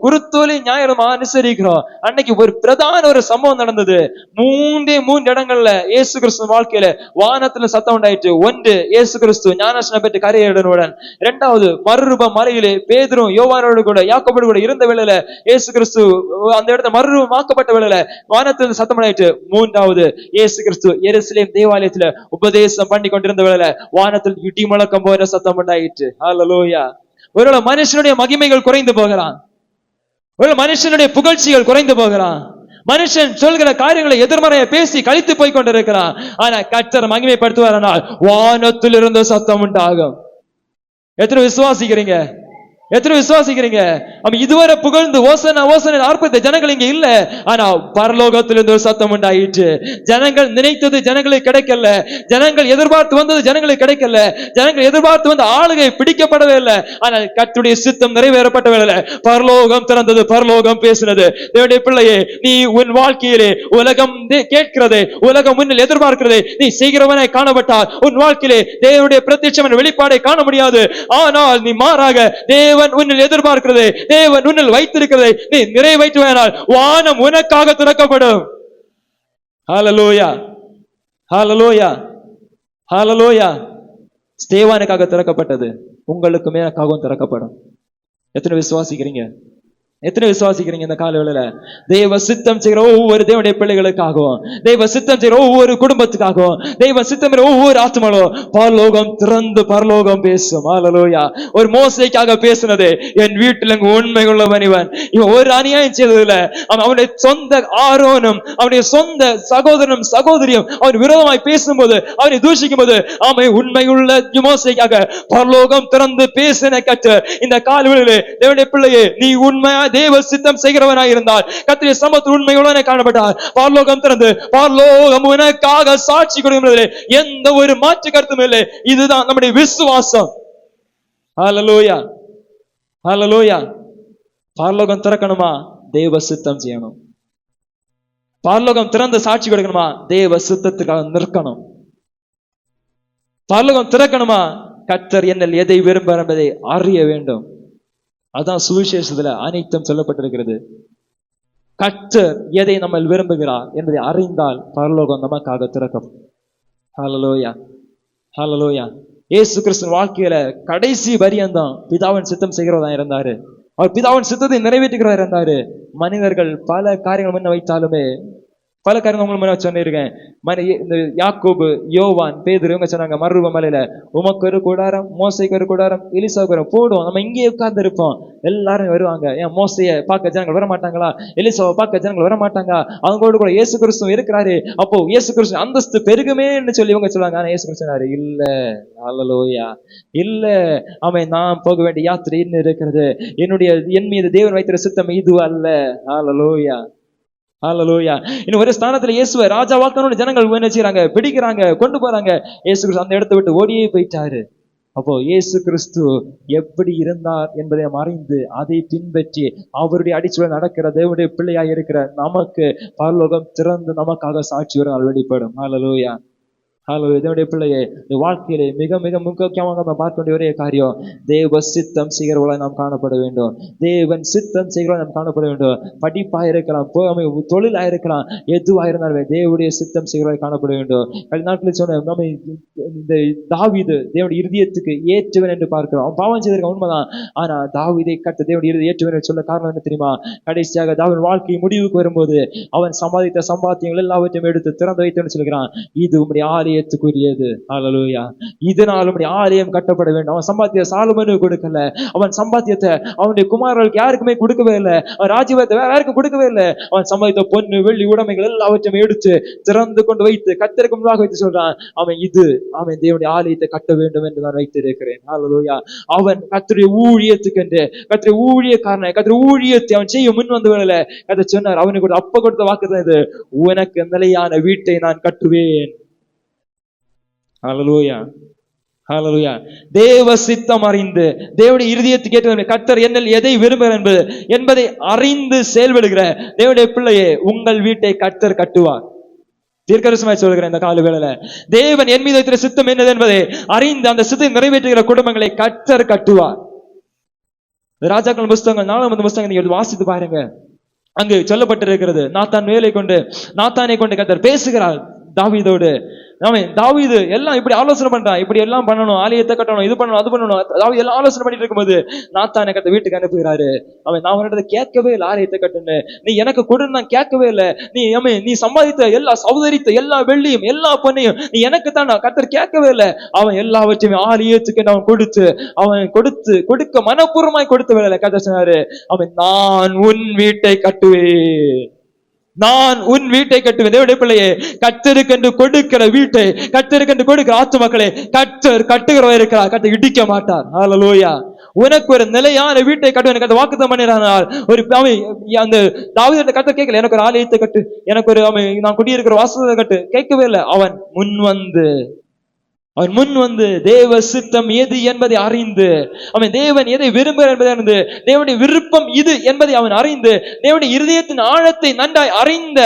Speaker 3: குருத்தோலை ஞாயிறு அனுசரிக்கிறோம். அன்னைக்கு ஒரு பிரதான ஒரு சம்பவம் நடந்தது. 3 இடங்கள்ல இயேசு கிறிஸ்து வாழ்க்கையில வானத்துல சத்தம் உண்டாயிற்று. ஒன்று, இயேசு கிறிஸ்து ஞானஸ்நானம் பெற்று கரையேறினவுடன். 2வது, மறுரூப மலையிலே பேதுரும் யோவானோடு கூட யாக்கோபோடு கூட இருந்த வேளையில இயேசு கிறிஸ்து அந்த இடத்துல மறுரூபமாக்கப்பட்ட வேளையில வானத்துல சத்தம் உண்டாயிற்று. 3வது, இயேசு கிறிஸ்து எருசலேம் தேவாலயத்துல உபதேசம் பண்ணி கொண்டிருந்த வேளையில வானத்தில் இடி முழக்கம் போன்ற சத்தம் உண்டாயிற்று. ஹல்லேலூயா. ஒருவேளை மனுஷனுடைய மகிமைகள் குறைந்து போகலாம், ஒரு மனுஷனுடைய புகழ்ச்சிகள் குறைந்து போகலாம், மனுஷன் சொல்கிற காரியங்களை எதிர்மறையை பேசி கழித்து போய் கொண்டிருக்கிறான். ஆனா கர்த்தர் மகிமைப்படுத்துவாரானால் வானத்தில் இருந்து சத்தம் உண்டாகும். எத்தனை விசுவாசிக்கிறீங்க? இதுவரை புகழ்ந்து ஓசனா ஆர்ப்பரித்த ஜனங்கள் இங்க இல்ல. ஆனா பரலோகத்திலிருந்து ஒரு சத்தம் உண்டாயிற்று. ஜனங்கள் நினைத்தது ஜனங்களுக்கு கிடைக்கல, ஜனங்கள் எதிர்பார்த்து வந்தது ஜனங்களுக்கு கிடைக்கல, ஜனங்கள் எதிர்பார்த்து வந்த ஆளுகை பிடிக்கப்படவே இல்லை. ஆனால் கர்த்தருடைய சித்தம் நிறைவேறப்படவே இல்லை. பரலோகம் திறந்தது, பரலோகம் பேசினது. தேவனுடைய பிள்ளையே, நீ உன் வாழ்க்கையிலே உலகம் கேட்கிறதே, உலகம் முன்னில் எதிர்பார்க்கிறதே நீ செய்கிறவனை காணப்பட்டால் உன் வாழ்க்கையிலே தேவனுடைய பிரத்யட்சமான வெளிப்பாடை காண முடியாது. ஆனால் நீ மாறாக தேவ
Speaker 1: தேவன் உன்னில் எதிர்பார்க்கிறது, தேவன் உன்னில் வைத்திருக்கிறதை நீ நிறைவேற்றுவானால் வானம் உனக்காக திறக்கப்படும். ஹல்லேலூயா, ஹல்லேலூயா, ஹல்லேலூயா. ஸ்தேவானுக்காக திறக்கப்பட்டது, உங்களுக்கும் எனக்காகவும் திறக்கப்படும். எத்தனை விசுவாசிக்கிறீங்க? எத்தனை விசுவாசிக்கிறீங்க? இந்த காலவேளையில தேவ சித்தம் செய்கிற ஒவ்வொரு தேவனுடைய பிள்ளைகளுக்காகவும், தெய்வ சித்தம் செய்கிற ஒவ்வொரு குடும்பத்துக்காகவும், தெய்வ சித்தம் செய்கிற ஒவ்வொரு ஆத்மாவும் பரலோகம் திறந்து பரலோகம் பேசும். ஹல்லேலூயா. ஒரு மோசேக்காக பேசினது, என் வீட்டில் அங்கு உண்மை உள்ளவன் இவன், இவன் ஒரு அநியாயம் செய்ததில்ல. அவனுடைய சொந்த ஆரோனும் அவனுடைய சொந்த சகோதரனும் சகோதரியும் அவன் விரோதமாய் பேசும்போது, அவனை தூஷிக்கும் போது, அவன் உண்மையுள்ள மோசேக்காக பரலோகம் திறந்து பேசின கற்று இந்த காலவேளையிலே தேவனுடைய பிள்ளையே, நீ உண்மையா தேவ சித்தம் செய்கிறவனாய் இருந்தால் கர்த்தருடைய சமூகத்தில் உண்மையுள்ளவனாய் காணப்பட்டார், பரலோகம் திறந்து பரலோகம் உனக்காக சாட்சி கொடுக்கிறது. எந்த ஒரு மாற்று கருத்தும் இல்லை. இதுதான் நம்முடைய விசுவாசம். ஹல்லேலூயா, ஹல்லேலூயா. பரலோகம் திறக்கணுமா? தேவ சித்தம் செய்யணும். பரலோகம் திறந்து சாட்சி கொடுக்கணுமா? தேவ சித்தத்துக்காக நிற்கணும். பரலோகம் திறக்கணுமா? கர்த்தர் என்னில் எதை விரும்புகிறார் என்பதை அறிய வேண்டும். அதான் சுவிசேஷத்துல அனைத்தும் சொல்லப்பட்டிருக்கிறது. கர்த்தர் எதை நம்ம விரும்புகிறார் என்பதை அறிந்தால் பரலோகம் நமக்காக திறக்கும். ஹல்லேலூயா, ஹல்லேலூயா. இயேசு கிறிஸ்து வாழ்க்கையில கடைசி பரியந்தம் பிதாவின் சித்தம் செய்கிறதா இருந்தாரு. அவர் பிதாவின் சித்தத்தை நிறைவேற்றுகிறதா இருந்தாரு. மனிதர்கள் பல காரியங்கள் முன்ன வைத்தாலுமே, பல காரியங்கள் முன்ன சொன்னிருக்கேன். இந்த யாக்கோபு, யோவான், பேதுரு இவங்க சொன்னாங்க, மறுரூப மலையில உமக்கு ஒரு கூடாரம், மோசைக்கு ஒரு கூடாரம், எலிசாவுக்கு ஒரு போடும், நம்ம இங்கேயே உட்கார்ந்து இருப்போம். எல்லாரும் வருவாங்க. ஏன் மோசையை பார்க்க ஜனங்கள் வர மாட்டாங்களா? எலிசாவை பார்க்க ஜனங்கள் வர மாட்டாங்க? அவங்களோட கூட இயேசு கிறிஸ்து இருக்கிறாரு. அப்போ இயேசு கிறிஸ்து அந்தஸ்து பெருகுமேன்னு சொல்லி இவங்க சொல்லுவாங்க. ஆனா இயேசு கிறிஸ்து இல்ல, ஹல்லேலூயா, இல்ல, அவன் நான் போக வேண்டிய யாத்திரை இன்னும் இருக்கிறது. என் மீது தேவன் வைத்திருக்கிற சித்தம் இது அல்ல. ஹல்லேலூயா, ஹல்லேலூயா. இன்னும் ஒரு ஸ்தானத்துல இயேசுவை ராஜாவாக்கணும்னு ஜனங்கள் என்ன செய்றாங்க? பிடிக்கிறாங்க, கொண்டு போறாங்க. இயேசு கிறிஸ்து அந்த இடத்தை விட்டு ஓடியே போயிட்டாரு. அப்போ இயேசு கிறிஸ்து எப்படி இருந்தார் என்பதை அறிந்து அதை பின்பற்றி அவருடைய அடிச்சுவல் நடக்கிற தேவனுடைய பிள்ளையாய் இருக்கிற நமக்கு பரலோகம் திறந்து நமக்காக சாட்சி ஒரு நாள் வெளிப்படும். ஹல்லேலூயா, ஹல்லேலூயா. தேவனுடைய பிள்ளையே, வாழ்க்கையிலே மிக மிக முக்கியமாக நம்ம பார்க்க வேண்டிய ஒரே காரியம், தேவ சித்தம் செய்கிறவர்களாய் நாம் காணப்பட வேண்டும். தேவன் சித்தம் செய்கிறவர்களாய் நாம் காணப்பட வேண்டும். படிப்பாக இருக்கலாம், தொழிலாக இருக்கலாம், எதுவாக இருந்தாலும் தேவனுடைய சித்தம் செய்கிறவர்களாய் காணப்பட வேண்டும். கடந்த நாட்களில் சொன்ன நம்ம இந்த தாவீது தேவனுடைய இருதயத்துக்கு ஏற்றவன் என்று பார்க்கிறோம். அவன் பாவம் செய்திருக்கான், உண்மைதான். ஆனா தாவீதை கட்ட தேவனுடைய இருதயம் ஏற்றவன் சொல்ல காரணம் என்ன தெரியுமா? கடைசியாக தாவீது வாழ்க்கை முடிவுக்கு வரும்போது அவன் சம்பாதித்த சம்பாத்தியங்கள் எல்லாவற்றையும் எடுத்து திறந்து வைத்தவன் சொல்கிறான், இது உம்முடைய ஆலயத்துக்குரியது. ஹல்லேலூயா. இதனால் உம்முடைய ஆலயம் கட்டப்பட வேண்டும். அவன் சம்பாத்திய சாலமோனுக்கு கொடுக்கல, அவன் சம்பாத்தியத்தை அவனுடைய குமாரர்களுக்கு யாருக்குமே கொடுக்கவே இல்லை, அவன் ராஜ்யத்தை வேற யாருக்கும் கொடுக்கவே இல்லை. அவன் சம்பாதித்த பொண்ணு வெள்ளி உடைமைகள் எல்லாவற்றையும் எடுத்து திறந்து கொண்டு வைத்து கர்த்தருக்கு முன்பாக வைத்து சொல்றான், அவன் தேவனுடைய ஆலயத்தை கட்ட வேண்டும் என்று நான் வைத்திருக்கிறேன். ஹல்லேலூயா. அவன் கர்த்தருடைய ஊழியத்துக்கு, கர்த்தருடைய ஊழியக்காரனை, கர்த்தருடைய ஊழியத்தை அவன் செய்ய முன் வந்தவர்கள அதை சொன்னார். அவனுக்கு அப்ப கொடுத்த வாக்குதான் இது, உனக்கு நிலையான வீட்டை நான் கட்டுவேன். ஹல்லேலூயா, ஹல்லேலூயா. தேவ சித்தம் அறிந்து தேவனுடைய இருதயத்துக்கு ஏற்ற கர்த்தர் என்னில் எதை விரும்புகிறார் என்பதை அறிந்து செயல்படுகிற தேவனுடைய பிள்ளையே, உங்கள் வீட்டை கர்த்தர் கட்டுவார். தீர்க்கதரிசனமாய் சொல்கிறேன், இந்த கால வேளையில தேவன் என் மீது வைத்திருக்கிற சித்தம் என்னது என்பதை அறிந்து அந்த சித்தத்தை நிறைவேற்றுகிற குடும்பங்களை கர்த்தர் கட்டுவார். ராஜாக்கள் புஸ்தகங்கள் 4 புஸ்தகம் நீங்க வாசித்து பாருங்க. அங்கு சொல்லப்பட்டிருக்கிறது, நாத்தானை கொண்டு கர்த்தர் பேசுகிறார் தாவீதோடு. தாவீது எல்லாம் இப்படி ஆலோசனை பண்றான், இப்படி எல்லாம் பண்ணணும், ஆலயத்தை கட்டணும், இது பண்ணணும், அது பண்ணணும். தாவீது எல்லாம் ஆலோசனை பண்ணிட்டு இருக்கும்போது நாத்தானை கட்ட வீட்டுக்கு அனுப்புகிறாரு. நான் அவனிடத்தை கேட்கவே இல்லை, ஆலயத்தை கட்டுன்னு நீ எனக்கு கொடுன்னு நான் கேட்கவே இல்லை. நீ சம்பாதித்த எல்லா சௌதரித்த எல்லா வெள்ளியும் எல்லா பொண்ணையும் நீ எனக்கு தான் கர்த்தர் கேட்கவே இல்லை. அவன் எல்லாவற்றையும் ஆலயத்துக்கு அவன் கொடுக்க மனப்பூர்வமாய் கொடுத்த வேலை கர்த்தர் சொன்னாரு, நான் உன் வீட்டை கட்டுவேன், நான் உன் வீட்டை கட்டுவேன். தேவனுடைய பிள்ளையே, கர்த்தருக்கு கொடுக்கிற வீட்டை, கர்த்தருக்கு கொடுக்கிற ஆத்துமக்களை கர்த்தர் கட்டுகிறவர் இருக்கிறார், கர்த்தர் இடிக்க மாட்டார். ஹல்லேலூயா. உனக்கு ஒரு நிலையான வீட்டை கட்டுவேன் கர்த்தர் வாக்குத்தத்தம் பண்ணினார். அந்த தாவீது கர்த்தர் கேட்கல, எனக்கு ஒரு ஆலயத்தை கட்டு, எனக்கு ஒரு நான் குடியிருக்கிற வாசலை கட்டு, கேட்கவே இல்லை. அவன் முன் வந்து தேவ சித்தம் எது என்பதை அறிந்து, அவன் தேவன் எதை விரும்புகிறார் என்பதை அறிந்து, தேவனுடைய விருப்பம் இது என்பதை அவன் அறிந்து, தேவனுடைய இருதயத்தின் ஆழத்தை நன்றாய் அறிந்த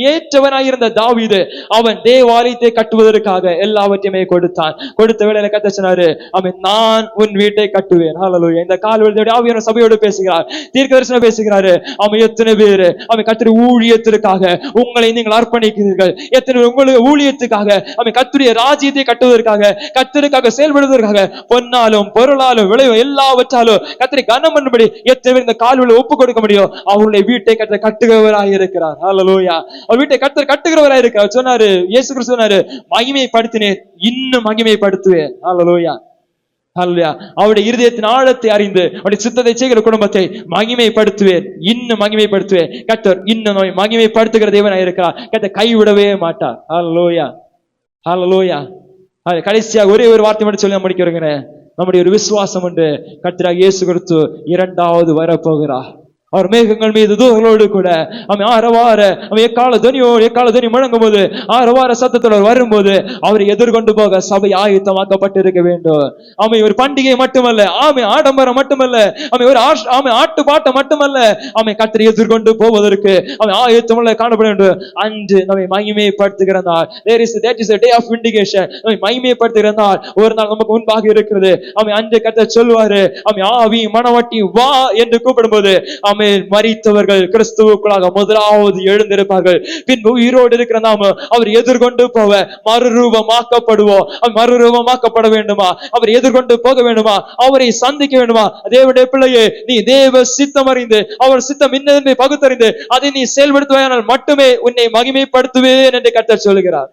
Speaker 1: ஏற்றவனாயிருந்த தாவீது அவன் தேவாலயத்தை கட்டுவதற்காக எல்லாவற்றையுமே கொடுத்தான். கொடுத்த வேளையில கர்த்தர் சொன்னாரு, அவன் நான் உன் வீட்டை கட்டுவேன். ஹல்லேலூயா. இந்த கால்வெளியோட ஆவியான சபையோடு பேசுகிறார், தீர்க்கதரிசனம் பேசுகிறாரு. அவன் எத்தனை பேரு அவன் கர்த்தருடைய ஊழியத்திற்காக உங்களை நீங்கள் அர்ப்பணிக்கிறீர்கள்? எத்தனை பேர் உங்களுக்கு ஊழியத்துக்காக அவன் கர்த்தருடைய ராஜ்யத்தை கட்டுவதற்காக கர்த்தருக்காக செயல்படுவதற்காக பொன்னாலும் பொருளாலும் விளைவு எல்லாவற்றாலும் கர்த்தரை கனம் பண்ணும்படி எத்தனை பேர் இந்த கால்வெளியை ஒப்பு கொடுக்க முடியும்? அவருடைய வீட்டை கர்த்தர் கட்டுகிறவராய் இருக்கிறார். ஹல்லேலூயா. அவர் வீட்டை கர்த்தர் கட்டுகிறவராய் இருக்கிறார். சொன்னாரு, இயேசு கிறிஸ்து சொன்னாரு, மகிமைப்படுத்தினேன், இன்னும் மகிமைப்படுத்துவேன். ஹல்லேலூயா. ஹல்லேலூயா. அவருடைய இருதயத்தின் ஆழத்தை அறிந்து அவருடைய சித்தத்தை செய்கிற குடும்பத்தை மகிமைப்படுத்துவேன், இன்னும் மகிமைப்படுத்துவேன். கர்த்தர் இன்னும் மகிமைப்படுத்துகிற தேவனாய் இருக்கிறார். கர்த்தர் கைவிடவே மாட்டார். ஹல்லேலூயா. ஹல்லேலூயா. கடைசியாக ஒரே ஒரு வார்த்தை மட்டும் சொல்லி முடிக்க வருகிறேன். நம்முடைய ஒரு விசுவாசம் உண்டு. கர்த்தராகிய இயேசு கிறிஸ்து இரண்டாவது வரப்போகிறார். அவர் மேகங்கள் மீது தூதர்களோடு கூட அவன் ஆரவார அவன் எக்கால துணி முழங்கும் போது ஆரவார சத்தத்தோடு வரும்போது அவரை எதிர்கொண்டு போக சபை ஆயத்தமாக்கப்பட்டிருக்க வேண்டும். அவன் ஒரு பண்டிகை மட்டுமல்ல, அவன் ஆடம்பரம் மட்டுமல்ல, அவன் ஒரு ஆட்டு பாட்டை மட்டுமல்ல, அவன் கர்த்தரை எதிர்கொண்டு போவதற்கு அவன் ஆயத்தமுள்ள காணப்பட வேண்டும். அன்று நம்மை மகிமைப்படுத்துகிறார். that is a day of vindication. நம்மை மகிமைப்படுத்துகிறார். ஒரு நாள் நமக்கு முன்பாக இருக்கிறது. அவன் அன்று கர்த்தர் சொல்வாரு, அவன் ஆவி மனவாட்டி வா என்று கூப்பிடும்போது அவன் மரித்தவர்கள் கிறிஸ்துவுக்குள்ளாக முதலாவது எழுந்திருப்பார்கள். பின்பு உயிரோடு இருக்கிற நாம அவர் எதிர்கொண்டு போவ மறுரூபமாக்கப்படுவோம். அவர் மறுரூபமாக்கப்பட வேண்டுமா? அவர் எதிர்கொண்டு போக வேண்டுமா? அவரை சந்திக்க வேண்டுமா? தேவனுடைய பிள்ளையே, நீ தேவ சித்தம் அறிந்து அவர் சித்தம் இன்னதென்று பகுத்தறிந்து அதை நீ செயல்படுத்துவாயானால் மட்டுமே உன்னை மகிமைப்படுத்துவேன் என்று கர்த்தர் சொல்கிறார்.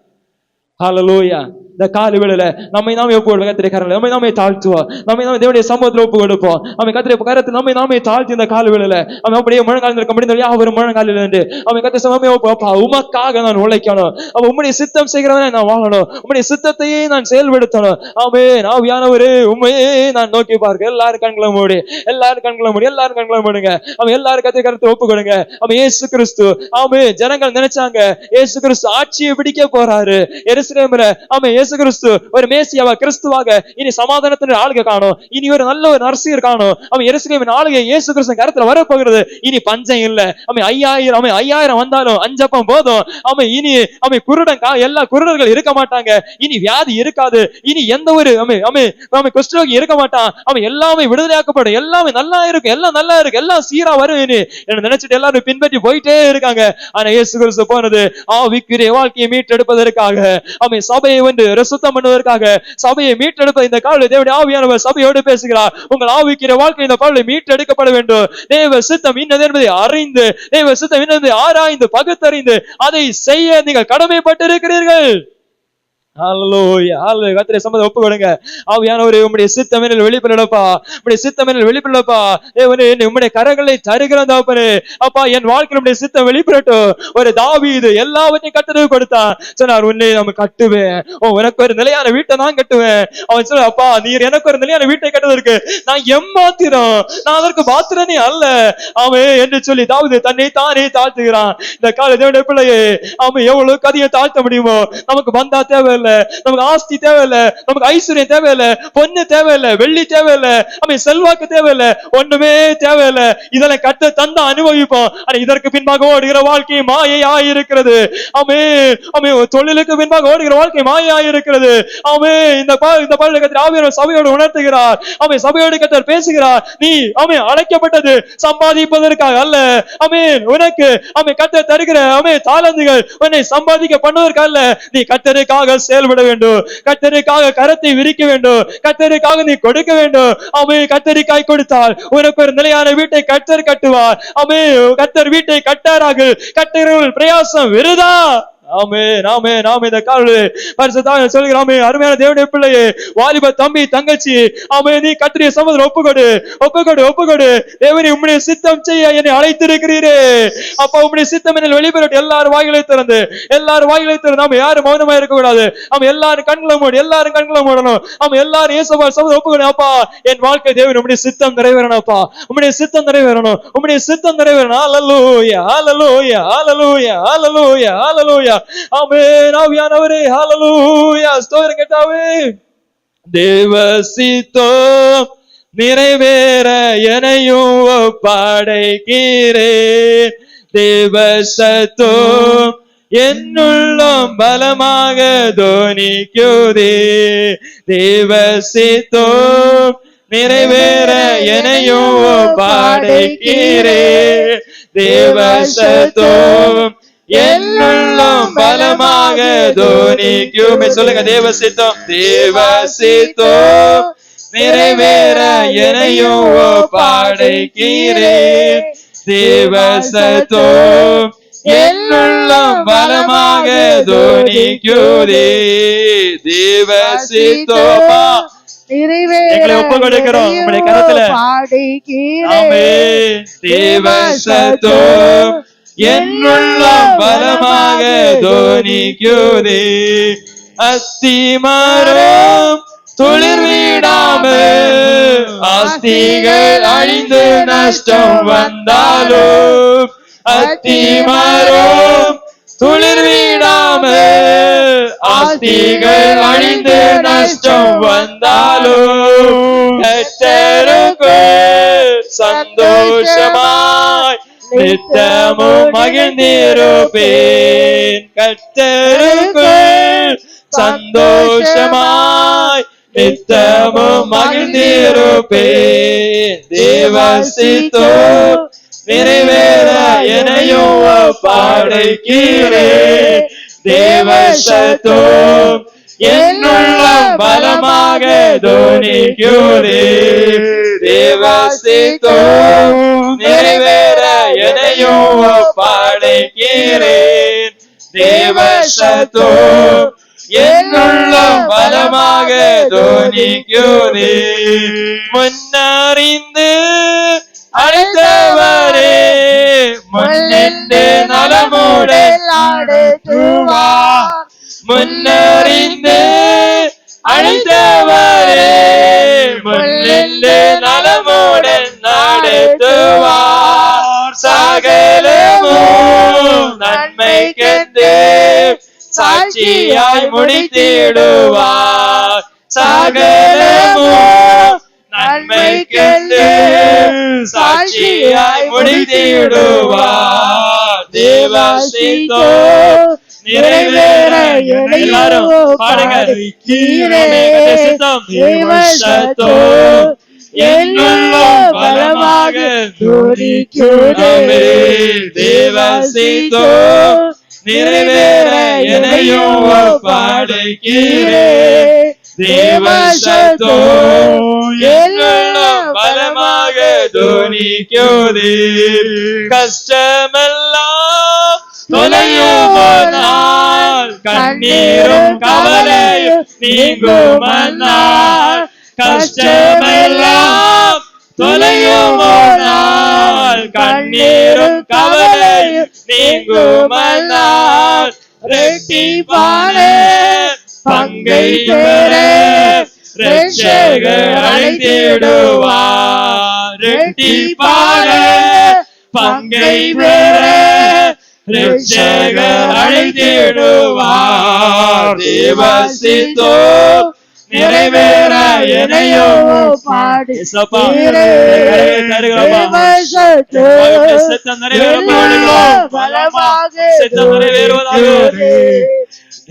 Speaker 1: ஹல்லேலூயா. இந்த காலவேளையில நம்மை நாமே ஒப்பு கொடுப்போம். கர்த்தருடைய கரங்களை நம்மை நாமே தாழ்த்துவோம். நம்மை நாமே தேவனுடைய சமூகத்தில் ஒப்பு கொடுப்போம். அவன் கர்த்தருடைய கரத்தை நம்மை நாமே தாழ்த்தி இந்த காலவேளையில அவன் அப்படியே முழங்காலில் இருக்க முடிந்த யாவரும் முழங்காலில் இருந்து அவன் கர்த்தர் சமமே அப்பா உமக்காக நான் உழைக்கணும். அவன் உம்முடைய சித்தம் செய்கிறவனை நான் வாழணும். உம்முடைய சித்தத்தையே நான் செயல்படுத்தணும். ஆமென். ஆவியானவரே, உம்மையே நான் நோக்கி பார்க்க. எல்லாரும் கண்களை மூடி, எல்லாரும் கண்களை மூடி, எல்லாரும் கண்களை மூடுங்க. அவன் எல்லாரும் கர்த்தருடைய கரத்தை ஒப்பு கொடுங்க. அவன் இயேசு கிறிஸ்து, ஆமென். ஜனங்கள் நினைச்சாங்க இயேசு கிறிஸ்து ஆட்சியை பிடிக்க போறாரு எருசலேமில. ஆமென். இயேசு கிறிஸ்து ஒரு மேசியாவா கிறிஸ்துவாக இனி சமாதானத்தின் ஆளுகை காணும். இனி ஒரு நல்ல ஒரு நரசியர் காணும். அவன் எருசலேமின் ஆளுகை இயேசு கிறிஸ்து கருத்துல வரப்போகிறது. இனி பஞ்சம் இல்ல. அவன் 5000 வந்தாலும் 5 அப்பம் போதும். அவன் இனி அவன் குருடன் எல்லா குருடர்கள் இருக்க மாட்டாங்க. இனி வியாதி இருக்காது. இனி எந்த ஒரு அவன் குஷ்டரோகி இருக்க மாட்டான். அவன் எல்லாமே விடுதலையாக்கப்படும். எல்லாமே நல்லா இருக்கும். எல்லாம் நல்லா இருக்கு. எல்லாம் சீரா வரும் என்ன நினைச்சிட்டு எல்லாரும் பின்பற்றி போயிட்டே இருக்காங்க. ஆனா இயேசு கிறிஸ்து போனது ஆவிக்குரிய வாழ்க்கையை மீட்டெடுப்பதற்காக, அவன் சபையை வந்து சுத்தம் பண்ணுவதற்காக, சபையை மீட்டெடுப்ப இந்த கால தேவனுடைய ஆவியானவர் சபையோடு பேசுகிறார். உங்கள் ஆவிக்குரிய வாழ்க்கை இந்த கால மீட்டெடுக்கப்பட வேண்டும். தேவ சித்தம் இன்னது என்பதை அறிந்து, தேவ சித்தம் இன்னது ஆராய்ந்து பகுத்தறிந்து அதை செய்ய நீங்கள் கடமைப்பட்டிருக்கிறீர்கள். ஹல்லேலூயா. ஹல்லேலூயா. கர்த்தரை சமூகத்தில் ஒப்பு கொடுங்க. ஆவியானவரே, உம்முடைய சித்தம் என்னில் வெளிப்படப்பா. உம்முடைய சித்தம் என்னில் வெளிப்படப்பா. தேவனே, உம்முடைய கரங்களை தருகிறேன் தகப்பனே. அப்பா, என் வாழ்க்கையில் உம்முடைய சித்தம் வெளிப்படட்டும். ஒரு தாவீது எல்லாவற்றையும் கர்த்தருக்கு கொடுத்தான். சொன்னார், உன்னை நம்ம கட்டுவேன். உனக்கு ஒரு நிலையான வீட்டை நான் கட்டுவேன். அவன் சொல்ல, அப்பா, நீர் எனக்கு ஒரு நிலையான வீட்டை கட்டுவதற்கு நான் எம்மாத்திரம், நான் அதற்கு பாத்திரனே அல்ல அவன் என்று சொல்லி தாவீது தன்னை தானே தாழ்த்துகிறான். இந்த கால தேவனுடைய பிள்ளையே, அவன் எவ்வளவு கதியை தாழ்த்த முடியுமோ. நமக்கு பந்தா தேவை, நமக்கு ஆஸ்தி தேவையில்ல, நமக்கு ஐஸ்வர்யம் தேவையில்ல, பொண்ணு தேவையில்ல, வெள்ளி தேவையில்ல, அவன் செல்வாக்கு தேவையில்ல, ஒண்ணுமே தேவையில்ல. இதெல்லாம் கட்ட தந்த அனுபவிப்போம். ஆனா இதற்கு பின்பாக ஓடுகிற வாழ்க்கை மாயையாயிருக்கிறது. தொழிலுக்கு பின்பாக ஓடுகிற வாழ்க்கை மாயையாயிருக்கிறது. இந்த கர்த்தர் ஆவியானவர் சபையோடு உணர்த்துகிறார். சபையோடு கர்த்தர் பேசுகிறார். நீ அழைக்கப்பட்டது சம்பாதிப்பதற்காக அல்ல. உனக்கு கர்த்தர் தருகிற தாளந்துகள் உன்னை சம்பாதிக்க பண்ணுவதற்கு அல்ல. நீ கர்த்தருக்காக செயல்பட வேண்டும். கர்த்தருக்காக கரத்தை விரிக்க வேண்டும். கர்த்தருக்காக நீ கொடுக்க வேண்டும். கர்த்தருக்காய் கொடுத்தால் உனக்கு ஒரு நிலையான வீட்டை கர்த்தர் கட்டுவார். கர்த்தர் வீட்டை கட்டாராக கட்டுகிறவர்கள் பிரயாசம் விருதா. ஆமென், ஆமென், ஆமென். இந்த காலையிலே பரிசுத்தமாக சொல்கிறோம், அருமையான தேவனுடைய பிள்ளையே, வாலிப தம்பி தங்கச்சி, நீ கர்த்தருடைய சமூகத்தில் ஒப்புக்கொடு, ஒப்புக்கொடு, ஒப்புக்கொடு. தேவனே, உம்முடைய சித்தம் செய்ய என்னை அழைத்திருக்கிறீரே. அப்பா, உம்முடைய சித்தம் என்னில் வெளிப்படட்டும். எல்லாரும் வாய்களை திறந்து, எல்லாரும் வாய்களை திறந்து, நாம யாரும் மௌனமா இருக்க கூடாது. எல்லாரும் கண்களை மூடி, எல்லாரும் கண்களை மூடணும். எல்லாரும் இயேசுவின் சமூகத்தில் ஒப்புக்கொடு. அப்பா, என் வாழ்க்கை தேவன் உம்முடைய சித்தம் நிறைவேறணும். அப்பா, உம்முடைய சித்தம் நிறைவேறணும். உம்முடைய சித்தம் நிறைவேறணும். ஹல்லேலூயா, ஹல்லேலூயா, ஹல்லேலூயா, ஹல்லேலூயா, ஹல்லேலூயா. ஆமென். ஆவியானவரே, ஹல்லேலூயா. ஸ்தோத்திரம் கேட்டாவே. தேவ சித்தம் நிறைவேற என்னையும் ஒப்படைக்கிறேன். தேவ சித்தம் என்னுள்ளம் பலமாக தோனிக்குதே. தேவ சித்தம் நிறைவேற என்னையும் பாடைக்கிறே. தேவ சித்தம் என்னுள்ளம் பலமாக தோனிக்குமே. சொல்லுங்க, தேவ சித்தம், தேவ சித்தம் நிறைவேற என்னையும் பாடைக்கிறே. தேவ சித்தம் என்னுள்ளம் பலமாக தோனிக்குதே. தேவ சித்தமா எங்களை ஒப்பு கொடுக்கிறோம் உங்களுடைய கரத்துல. ஆமென். தேவ சித்தம் என்னுள்ளம் பலமாக தோனிக்குதே. அஸ்திமரம் துளிர் விடாமல் ஆஸ்திகள் அழிந்து நஷ்டம் வந்தாலும், அத்திமரம் துளிர் விடாமல் ஆஸ்திகள் அழிந்து நஷ்டம் வந்தாலும், கர்த்தருக்கு சந்தோஷமாய் நித்தமும் மகிழ்ந்திருப்பேன். கர்த்தருக்கு சந்தோஷமாய் நித்தமும் மகிழ்ந்திருப்பேன். தேவ சித்தம் நிறைவேற என்னையும் பாடைக்கிறேன். தேவ சித்தம் என்னுள்ளம் பலமாக தோனிக்குதே. தேவ சித்தம் நிறைவேற என்னையும் பாடைக்கிறேன். தேவ சித்தம் என்னுள்ளம் பலமாக தோனிக்குதே. முன்னறிந்து அழைத்தவரே முன்னின்று நலமுடன் நடத்துவார். முன்னறிந்து அழைத்தவரே முன்னின்று நலமுடன் நடத்துவார். சகலமும் நன்மைக்கென்று சாட்சியாய் முடித்திடுவார். சகலமும் நன்மைக்கென்று சாட்சியாய் முடித்திடுவார். தேவ சித்தம் நிறைவேற எல்லாரும் பாடுங்க. சித்தம் தேவ சித்தம் என்னுள்ளம் பலமாக தோனிக்குதே. தேவ சித்தம் நிறைவேற என்னையும் பாடைக்கிறேன். தேவ சித்தம் என்னுள்ளம் பலமாக தோனிக்குதே. கஷ்டமெல்லாம் தொலையுமானால் கண்ணீரும் கவலையும் நீங்குமானால். கஷ்டமெல்லாம் தொலையுமானால் கண்ணீரும் கவலையும் நீங்குமானால். இரட்டிப்பான பங்கை பெற இரட்சகர் அழைத்திடுவார். இரட்டிப்பான பங்கை பெற இரட்சகர் அழைத்திடுவார். தேவ சித்தம் நிறைவேற என்னையும்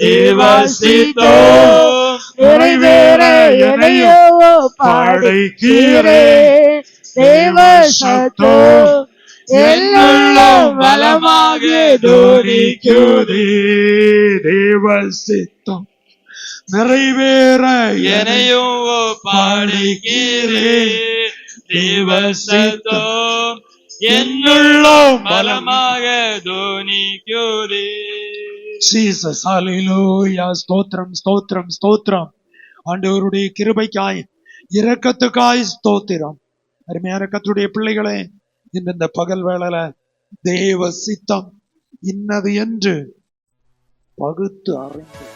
Speaker 1: தேவ சித்தம் நிறைவேற என்னையும் பாடைக்கிறேன். தேவ சித்தம் என்னுள்ளம் பலமாக தோனிக்குதே. தேவ சித்தம் நிறைவேற என்னையும் பாடைக்கிறேன். தேவ சித்தம் என்னுள்ளம் பலமாக தோனிக்குதே.
Speaker 4: ஜீசஸ், ஹல்லேலூயா. ஸ்தோத்திரம், ஸ்தோத்திரம், ஸ்தோத்திரம். ஆண்டவருடைய கிருபைக்காய் இரக்கத்துக்காய் ஸ்தோத்திரம். அருமையான கர்த்தருடைய பிள்ளைகளே, இந்த பகல் வேளையில தேவ சித்தம் இன்னது என்று பகுத்து அறிந்து